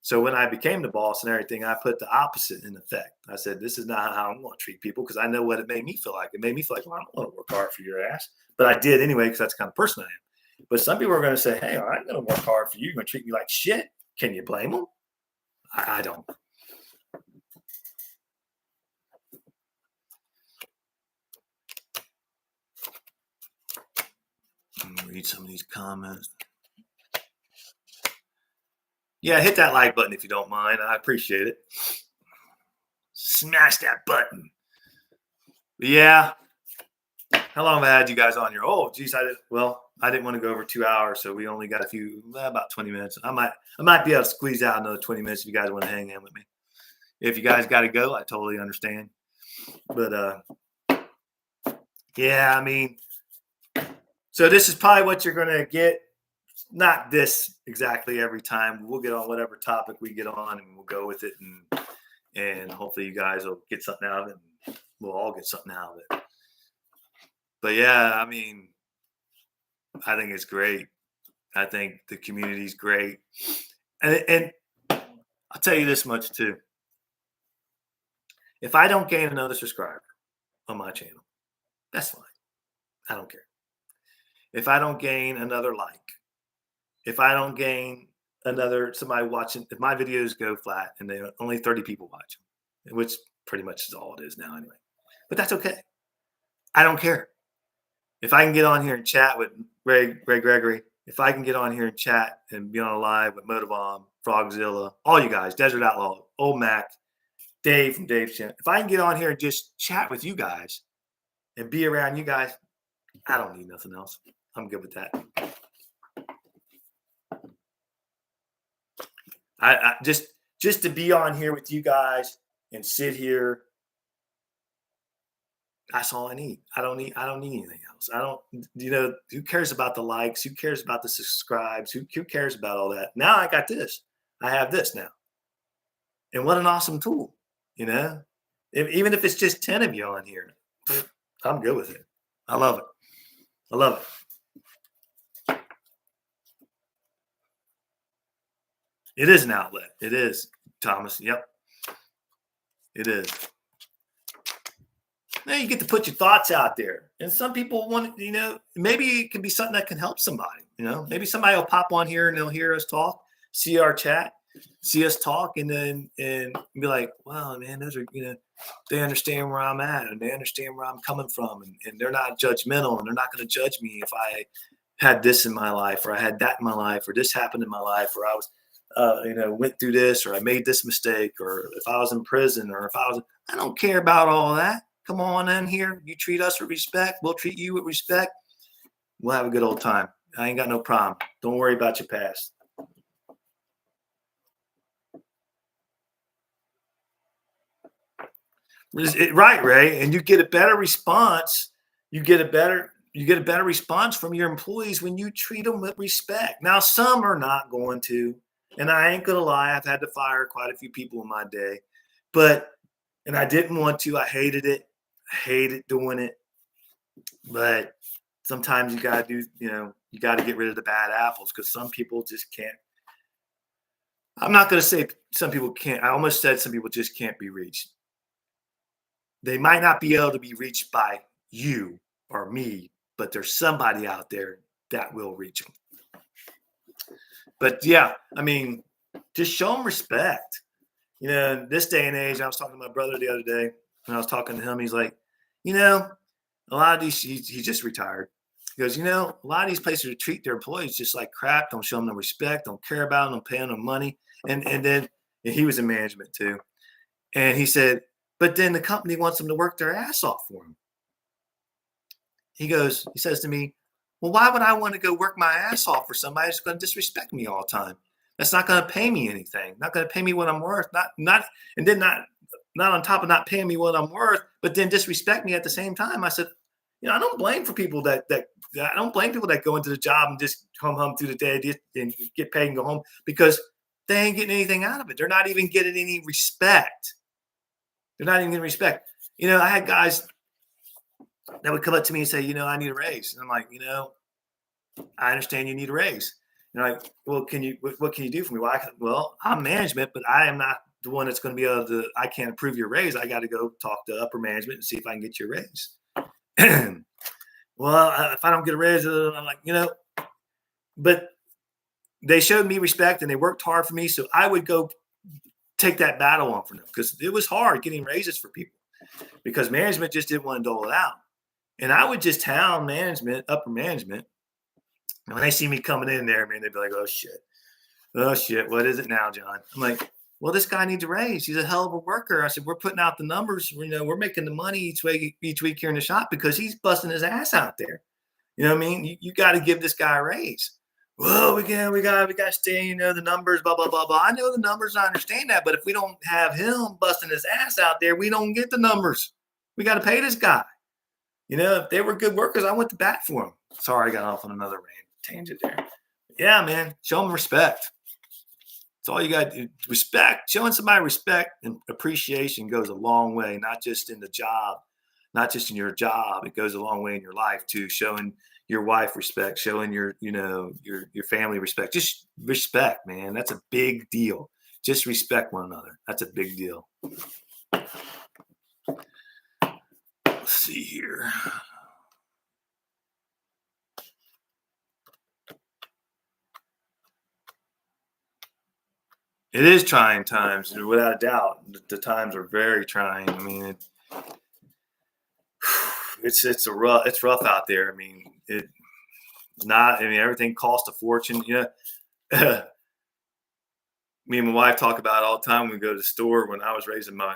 So when I became the boss and everything, I put the opposite in effect. I said, this is not how I'm going to treat people, because I know what it made me feel like. It made me feel like, well, I don't want to work hard for your ass. But I did anyway, because that's the kind of person I am. But some people are going to say, hey, I'm going to work hard for you. You're going to treat me like shit. Can you blame them? I don't. Let me read some of these comments. Yeah, hit that like button if you don't mind. I appreciate it. Smash that button. But yeah. How long have I had you guys on here? Oh, geez, I didn't want to go over 2 hours, so we only got about 20 minutes. I might be able to squeeze out another 20 minutes if you guys want to hang in with me. If you guys got to go, I totally understand. But yeah, I mean, so this is probably what you're going to get. Not this exactly every time. We'll get on whatever topic we get on, and we'll go with it, and hopefully you guys will get something out of it, and we'll all get something out of it. But yeah, I mean, I think it's great. I think the community's great. And I'll tell you this much too. If I don't gain another subscriber on my channel, that's fine. I don't care. If I don't gain another like, if I don't gain somebody watching, if my videos go flat and there are only 30 people watch them, which pretty much is all it is now anyway, but that's okay. I don't care. If I can get on here and chat with Ray Gregory, if I can get on here and chat and be on a live with Motivon, Frogzilla, all you guys, Desert Outlaw, Old Mac, Dave from Dave's channel, if I can get on here and just chat with you guys and be around you guys, I don't need nothing else. I'm good with that. I just to be on here with you guys and sit here, that's all I need. I don't need anything else. I don't, who cares about the likes? Who cares about the subscribes? Who cares about all that? Now I got this. I have this now. And what an awesome tool, even if it's just 10 of you on here, I'm good with it. I love it. I love it. It is an outlet. It is, Thomas. Yep. It is. Now you get to put your thoughts out there. And some people want, maybe it can be something that can help somebody. Maybe somebody will pop on here and they'll hear us talk, see our chat, see us talk, and be like, wow, man, those are, they understand where I'm at, and they understand where I'm coming from, and they're not judgmental, and they're not going to judge me if I had this in my life, or I had that in my life, or this happened in my life, or I was, went through this, or I made this mistake, or if I was in prison, or if I don't care about all that. Come on in here. You treat us with respect. We'll treat you with respect. We'll have a good old time. I ain't got no problem. Don't worry about your past. Right, Ray. And you get a better response. You get a better response from your employees when you treat them with respect. Now, some are not going to, and I ain't gonna lie, I've had to fire quite a few people in my day, and I didn't want to. I hated it. I hated doing it. But sometimes you gotta do, you gotta get rid of the bad apples, because some people just can't. I'm not gonna say some people can't. I almost said some people just can't be reached. They might not be able to be reached by you or me, but there's somebody out there that will reach them. But yeah, I mean, just show them respect. This day and age, I was talking to my brother the other day, and I was talking to him. He's like, a lot of these, he just retired. He goes, a lot of these places treat their employees just like crap. Don't show them no respect. Don't care about them. Don't pay them no money. And then And he was in management too. And he said, but then the company wants them to work their ass off for him. He says to me, well, why would I want to go work my ass off for somebody who's going to disrespect me all the time? That's not going to pay me anything. Not going to pay me what I'm worth. And then not on top of not paying me what I'm worth, but then disrespect me at the same time. I said, I don't blame for people that I don't blame people that go into the job and just come home through the day and get paid and go home, because they ain't getting anything out of it. They're not even getting any respect. They're not even getting respect. I had guys that would come up to me and say, I need a raise. And I'm like, I understand you need a raise. And they're like, well, what can you do for me? Well, I'm management, but I am not the one that's going to be able to, I can't approve your raise. I got to go talk to upper management and see if I can get you a raise. Well, if I don't get a raise, I'm like, but they showed me respect and they worked hard for me. So I would go take that battle on for them, because it was hard getting raises for people, because management just didn't want to dole it out. And I would just hound management, upper management. And when they see me coming in there, man, they'd be like, oh shit, what is it now, John? I'm like, well, this guy needs a raise. He's a hell of a worker. I said, we're putting out the numbers. We're making the money each week here in the shop because he's busting his ass out there. You know what I mean? You got to give this guy a raise. Well, we got to stay, the numbers, blah, blah, blah, blah. I know the numbers. I understand that. But if we don't have him busting his ass out there, we don't get the numbers. We got to pay this guy. If they were good workers, I went to bat for them. Sorry, I got off on another tangent there. Yeah, man, show them respect. That's all you got to do. Respect. Showing somebody respect and appreciation goes a long way, not just in the job, not just in your job. It goes a long way in your life too. Showing your wife respect, showing your family respect. Just respect, man. That's a big deal. Just respect one another. That's a big deal. Let's see here. It is trying times, without a doubt. The times are very trying. I mean, it's rough out there. I mean, everything costs a fortune. Me and my wife talk about it all the time. We go to the store. When I was raising my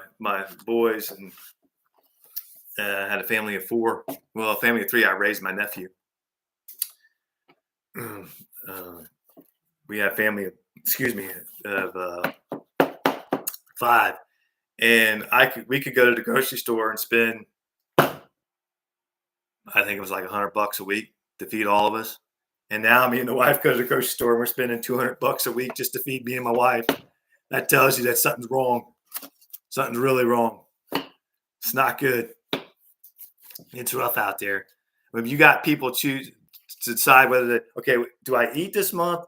boys, and I had a family of 4. Well, a family of 3. I raised my nephew. We have family of 5, and we could go to the grocery store and spend, I think it was like $100 a week to feed all of us. And now me and the wife go to the grocery store and we're spending $200 a week just to feed me and my wife. That tells you that something's wrong. Something's really wrong. It's not good. It's rough out there. When you got people choose to decide whether do I eat this month,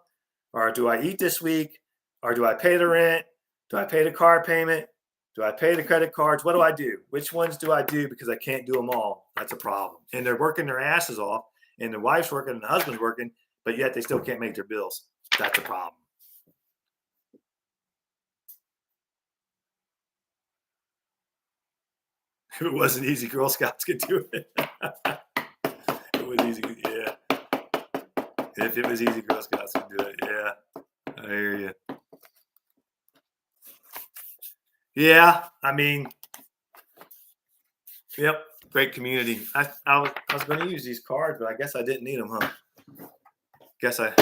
or do I eat this week, or do I pay the rent? Do I pay the car payment? Do I pay the credit cards? What do I do? Which ones do I do? Because I can't do them all. That's a problem. And they're working their asses off, and the wife's working and the husband's working, but yet they still can't make their bills. That's a problem. If it wasn't easy, Girl Scouts could do it. It was easy, yeah. If it was easy, Girl Scouts could do it. Yeah, I hear you. Yeah, I mean, yep, great community. I was going to use these cards, but I guess I didn't need them, huh? Guess I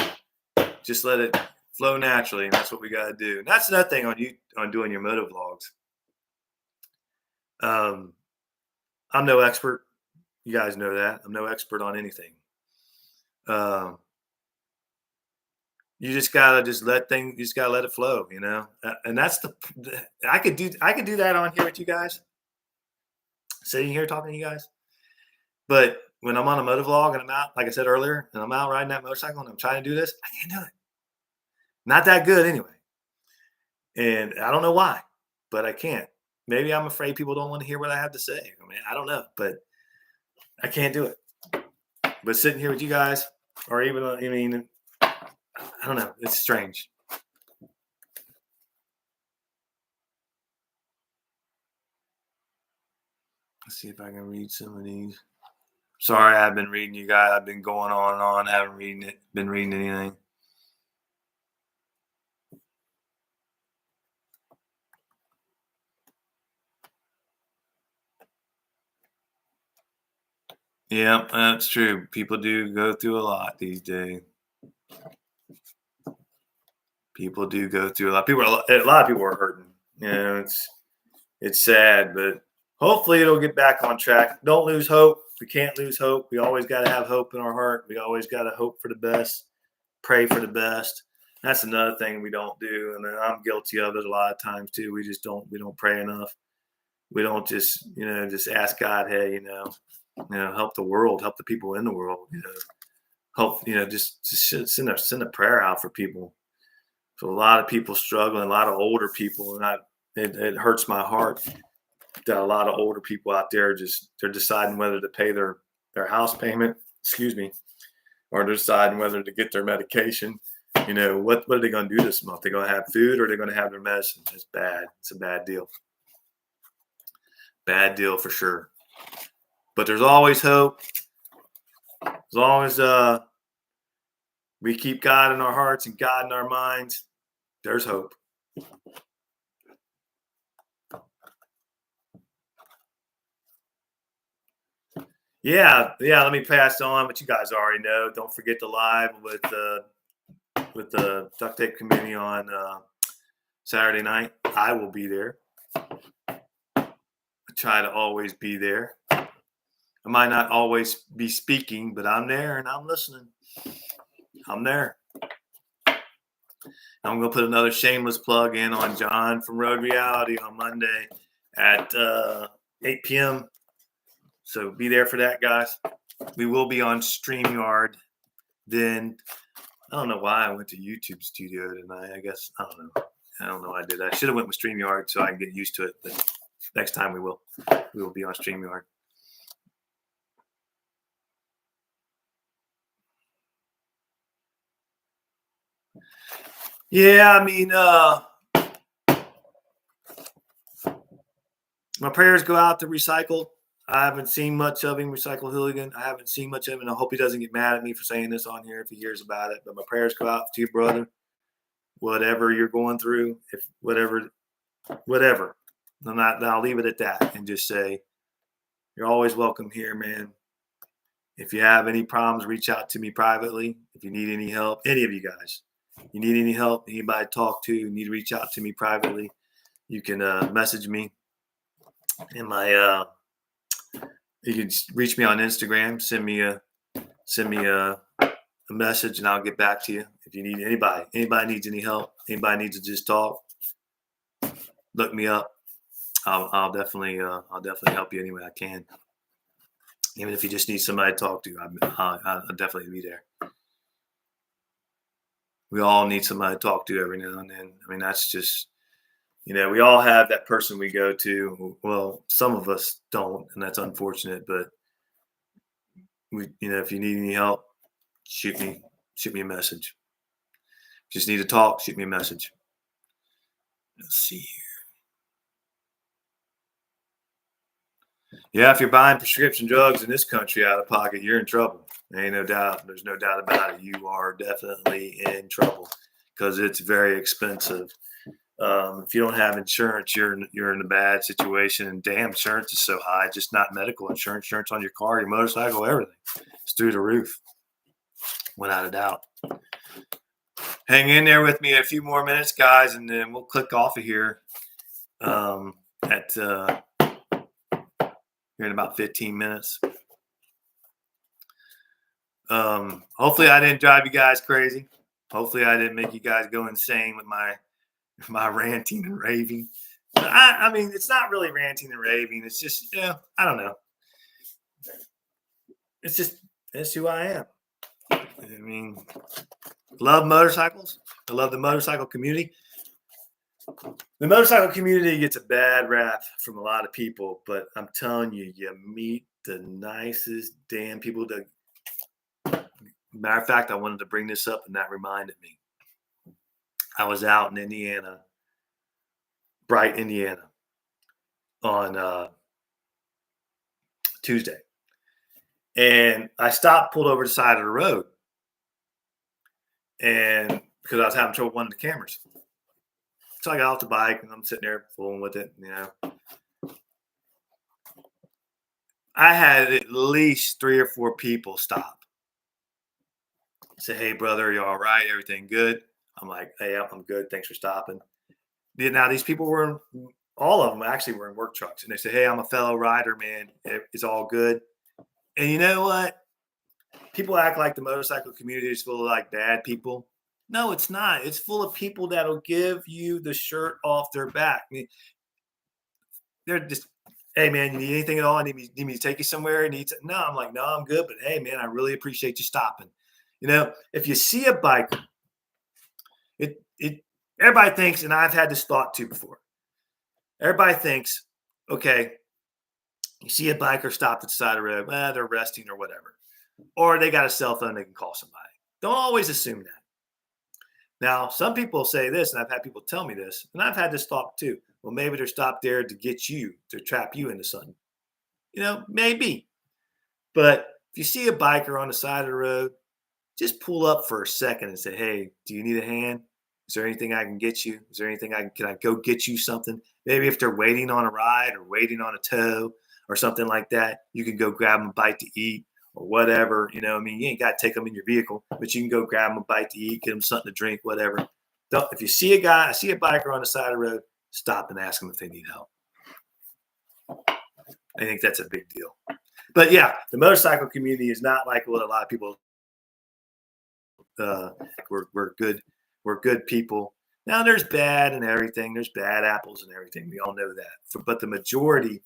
just let it flow naturally, and that's what we got to do. And that's another thing on doing your moto vlogs. I'm no expert. You guys know that. I'm no expert on anything. You just gotta let it flow, and that's I could do that on here with you guys, sitting here talking to you guys. But when I'm on a moto vlog and I'm out, like I said earlier, and I'm out riding that motorcycle and I'm trying to do this, I can't do it. Not that good anyway. And I don't know why, but I can't. Maybe I'm afraid people don't want to hear what I have to say. I mean, I don't know, but I can't do it. But sitting here with you guys, or even, I don't know. It's strange. Let's see if I can read some of these. Sorry, I've been reading you guys. I've been going on and on. I haven't been reading anything. Yeah, that's true. People do go through a lot these days. People do go through a lot. A lot of people are hurting. You know, it's sad, but hopefully it'll get back on track. Don't lose hope. We can't lose hope. We always got to have hope in our heart. We always got to hope for the best, pray for the best. That's another thing we don't do, and I'm guilty of it a lot of times too. We don't pray enough. We don't just ask God, hey, help the world, help the people in the world, help, just send a prayer out for people. So a lot of people struggling, a lot of older people, and it hurts my heart that a lot of older people out there they're deciding whether to pay their house payment, excuse me, or they're deciding whether to get their medication. What are they going to do this month? They're going to have food, or they're going to have their medicine. It's bad. It's a bad deal. Bad deal for sure. But there's always hope. As long as we keep God in our hearts and God in our minds, there's hope. Yeah. Let me pass on what you guys already know. Don't forget to live with the duct tape committee on Saturday night. I will be there. I try to always be there. I might not always be speaking, but I'm there and I'm listening. I'm there. I'm going to put another shameless plug in on John from Road Reality on Monday at 8 p.m. So be there for that, guys. We will be on StreamYard. Then I don't know why I went to YouTube Studio tonight. I guess I don't know. I don't know why I did that. I should have went with StreamYard so I can get used to it. But next time we will. We will be on StreamYard. Yeah, I mean, my prayers go out to Recycle. I haven't seen much of him, Recycle Hooligan. I haven't seen much of him, and I hope he doesn't get mad at me for saying this on here if he hears about it. But my prayers go out to you, brother. Whatever you're going through, if whatever, I'll leave it at that and just say you're always welcome here, man. If you have any problems, reach out to me privately. If you need any help, any of you guys, you need any help, anybody to talk to, you need to reach out to me privately. You can message me in my. You can reach me on Instagram. Send me a message, and I'll get back to you. If you need anybody needs any help, anybody needs to just talk, look me up. I'll definitely help you any way I can. Even if you just need somebody to talk to, I'll definitely be there. We all need somebody to talk to every now and then. I mean, that's just, we all have that person we go to. Well, some of us don't, and that's unfortunate. But if you need any help, shoot me a message. Just need to talk, shoot me a message. Let's see here. Yeah, if you're buying prescription drugs in this country out of pocket, you're in trouble. Ain't no doubt. There's no doubt about it. You are definitely in trouble because it's very expensive. If you don't have insurance, you're in a bad situation. And damn, insurance is so high. Just not medical insurance. Insurance on your car, your motorcycle, everything. It's through the roof. Without a doubt. Hang in there with me a few more minutes, guys, and then we'll click off of here here in about 15 minutes. Hopefully I didn't drive you guys crazy. Hopefully I didn't make you guys go insane with my ranting and raving. I mean, it's not really ranting and raving. It's just, I don't know. It's who I am. I mean, love motorcycles. I love the motorcycle community. The motorcycle community gets a bad rap from a lot of people, but I'm telling you, you meet the nicest damn people. Matter of fact, I wanted to bring this up, and that reminded me. I was out in Indiana, Bright, Indiana, on Tuesday, and I stopped, pulled over the side of the road, and because I was having trouble with one of the cameras. So I got off the bike and I'm sitting there fooling with it. I had at least 3 or 4 people stop. Say, "Hey, brother, you all right? Everything good?" I'm like, "Hey, I'm good. Thanks for stopping." Now these people were all of them actually were in work trucks, and they said, "Hey, I'm a fellow rider, man. It's all good." And you know what? People act like the motorcycle community is full of like bad people. No, it's not. It's full of people that'll give you the shirt off their back. I mean, they're just, hey man, you need anything at all? I need me to take you somewhere. No, I'm like, no, I'm good. But hey man, I really appreciate you stopping. If you see a bike, it everybody thinks, and I've had this thought too before. Everybody thinks, okay, you see a biker stopped at the side of the road, well, they're resting or whatever. Or they got a cell phone, they can call somebody. Don't always assume that. Now, some people say this, and I've had people tell me this, and I've had this thought too. Well, maybe they're stopped there to get you, to trap you into something. Maybe. But if you see a biker on the side of the road, just pull up for a second and say, hey, do you need a hand? Is there anything I can get you? Is there anything can I go get you something? Maybe if they're waiting on a ride or waiting on a tow or something like that, you can go grab them a bite to eat or whatever. You ain't got to take them in your vehicle, but you can go grab them a bite to eat, get them something to drink, whatever. If you see a biker on the side of the road, stop and ask them if they need help. I think that's a big deal. But yeah, the motorcycle community is not like what a lot of people. We're good people. Now there's bad and everything. There's bad apples and everything. We all know that. But the majority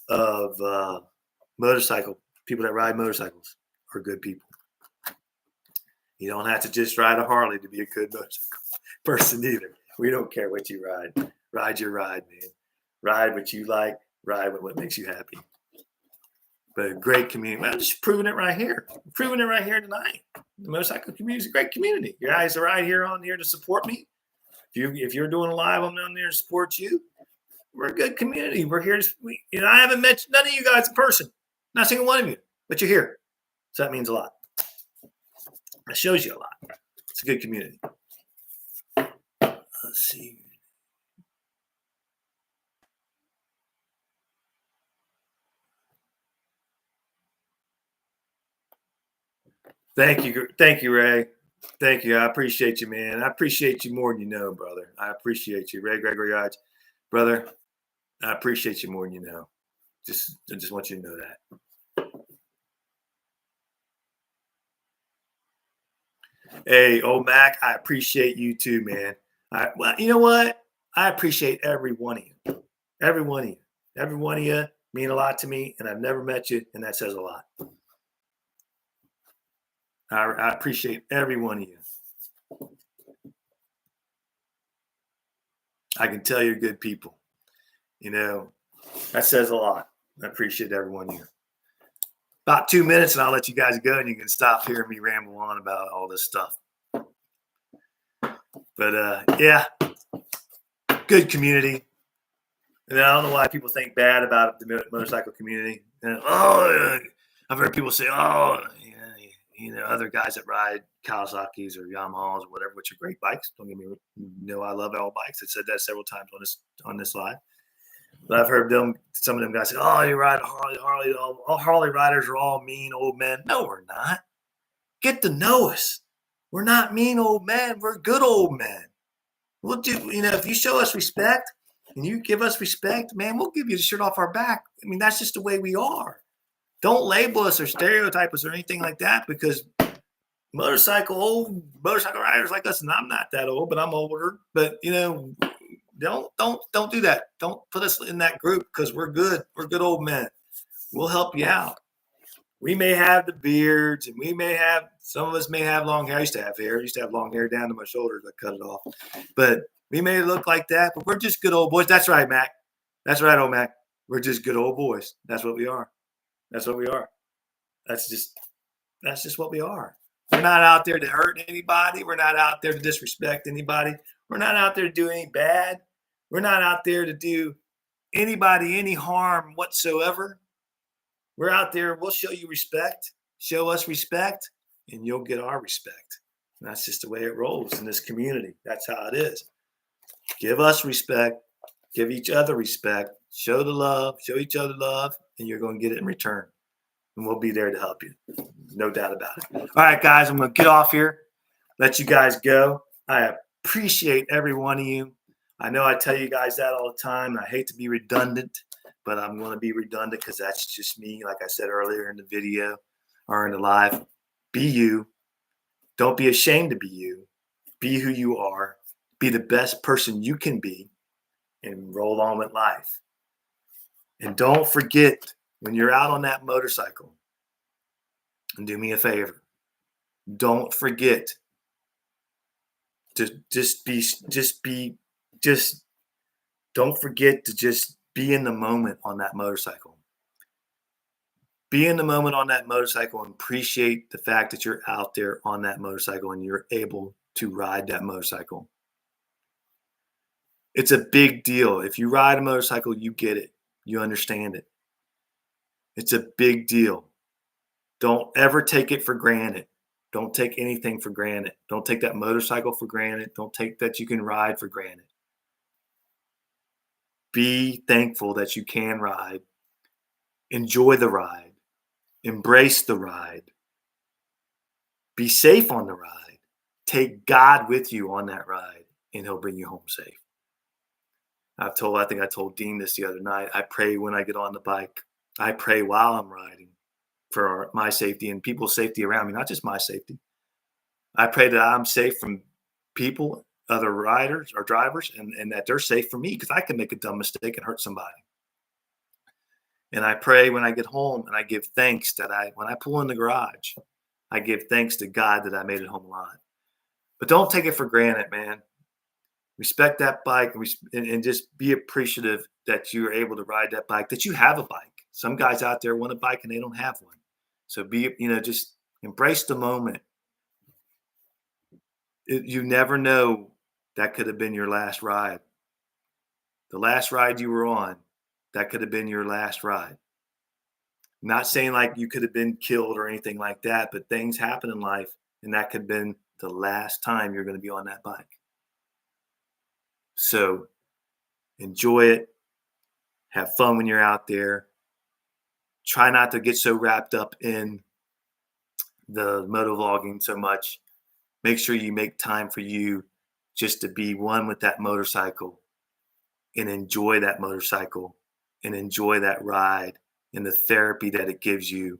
of motorcycle people that ride motorcycles are good people. You don't have to just ride a Harley to be a good motorcycle person either. We don't care what you ride. Ride your ride, man. Ride what you like. Ride what makes you happy. But a great community. I'm just proving it right here. I'm proving it right here tonight. The motorcycle community is a great community. You guys are right here on here to support me. If you're doing a live, I'm down there to support you. We're a good community. We're here. I haven't met none of you guys in person. Not a single one of you, but you're here. So that means a lot. That shows you a lot. It's a good community. Let's see. Thank you, Ray. Thank you. I appreciate you, man. I appreciate you more than you know, brother. I appreciate you, Ray Gregory Hodge, brother. I appreciate you more than you know. I just want you to know that. Hey, old Mac, I appreciate you too, man. Well, you know what? I appreciate every one of you. Every one of you. Every one of you mean a lot to me, and I've never met you, and that says a lot. I appreciate every one of you. I can tell you're good people. That says a lot. I appreciate every one of you. About 2 minutes, and I'll let you guys go, and you can stop hearing me ramble on about all this stuff. But yeah, good community. And I don't know why people think bad about the motorcycle community. I've heard people say, other guys that ride Kawasaki's or Yamahas or whatever, which are great bikes. Don't get me wrong. I love all bikes. I said that several times on this live. But I've heard some of them guys say, "Oh, you ride a Harley. All Harley riders are all mean old men." No, we're not. Get to know us. We're not mean old men. We're good old men. We'll do. If you show us respect and you give us respect, man, we'll give you the shirt off our back. I mean, that's just the way we are. Don't label us or stereotype us or anything like that, because old motorcycle riders like us, and I'm not that old, but I'm older. But don't do that. Don't put us in that group, because we're good. We're good old men. We'll help you out. We may have the beards, and some of us may have long hair. I used to have hair. I used to have long hair down to my shoulders. I cut it off. But we may look like that, but we're just good old boys. That's right, Mac. That's right, old Mac. We're just good old boys. That's what we are. That's what we are. That's just what we are. We're not out there to hurt anybody. We're not out there to disrespect anybody. We're not out there to do any bad. We're not out there to do anybody any harm whatsoever. We're out there. We'll show you respect. Show us respect, and you'll get our respect. And that's just the way it rolls in this community. That's how it is. Give us respect. Give each other respect. Show the love. Show each other love, and you're going to get it in return. and we'll be there to help you. No doubt about it. All right, guys, I'm going to get off here, let you guys go. I appreciate every one of you. I know I tell you guys that all the time. I hate to be redundant, but I'm going to be redundant because that's just me. Like I said earlier in the video or in the live, be you. Don't be ashamed to be you. Be who you are. Be the best person you can be and roll on with life. And don't forget when you're out on that motorcycle, and do me a favor, don't forget to don't forget to just be in the moment on that motorcycle. Be in the moment on that motorcycle and appreciate the fact that you're out there on that motorcycle and you're able to ride that motorcycle. It's a big deal. If you ride a motorcycle, you get it. You understand it. It's a big deal. Don't ever take it for granted. Don't take anything for granted. Don't take that motorcycle for granted. Don't take that you can ride for granted. Be thankful that you can ride. Enjoy the ride. Embrace the ride. Be safe on the ride. Take God with you on that ride, and he'll bring you home safe. I think I told Dean this the other night. I pray when I get on the bike. I pray while I'm riding for my safety and people's safety around me, not just my safety. I pray that I'm safe from people, other riders or drivers, and that they're safe from me because I can make a dumb mistake and hurt somebody. And I pray when I get home and I give thanks that when I pull in the garage, I give thanks to God that I made it home alive. But don't take it for granted, man. Respect that bike and just be appreciative that you're able to ride that bike, that you have a bike. Some guys out there want a bike and they don't have one. So just embrace the moment. You never know, that could have been your last ride. The last ride you were on, that could have been your last ride. I'm not saying like you could have been killed or anything like that, but things happen in life and that could have been the last time you're going to be on that bike. So enjoy it. Have fun when you're out there. Try not to get so wrapped up in the motovlogging so much. Make sure you make time for you just to be one with that motorcycle and enjoy that motorcycle and enjoy that ride and the therapy that it gives you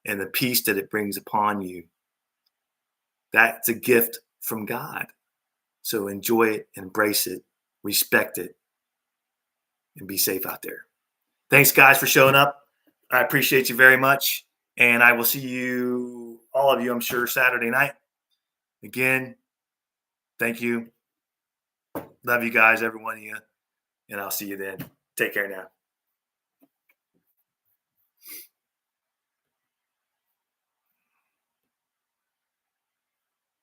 and the peace that it brings upon you. That's a gift from God. So enjoy it, embrace it, respect it, and be safe out there. Thanks, guys, for showing up. I appreciate you very much. And I will see you, all of you, I'm sure, Saturday night. Again, thank you. Love you guys, every one of you. And I'll see you then. Take care now.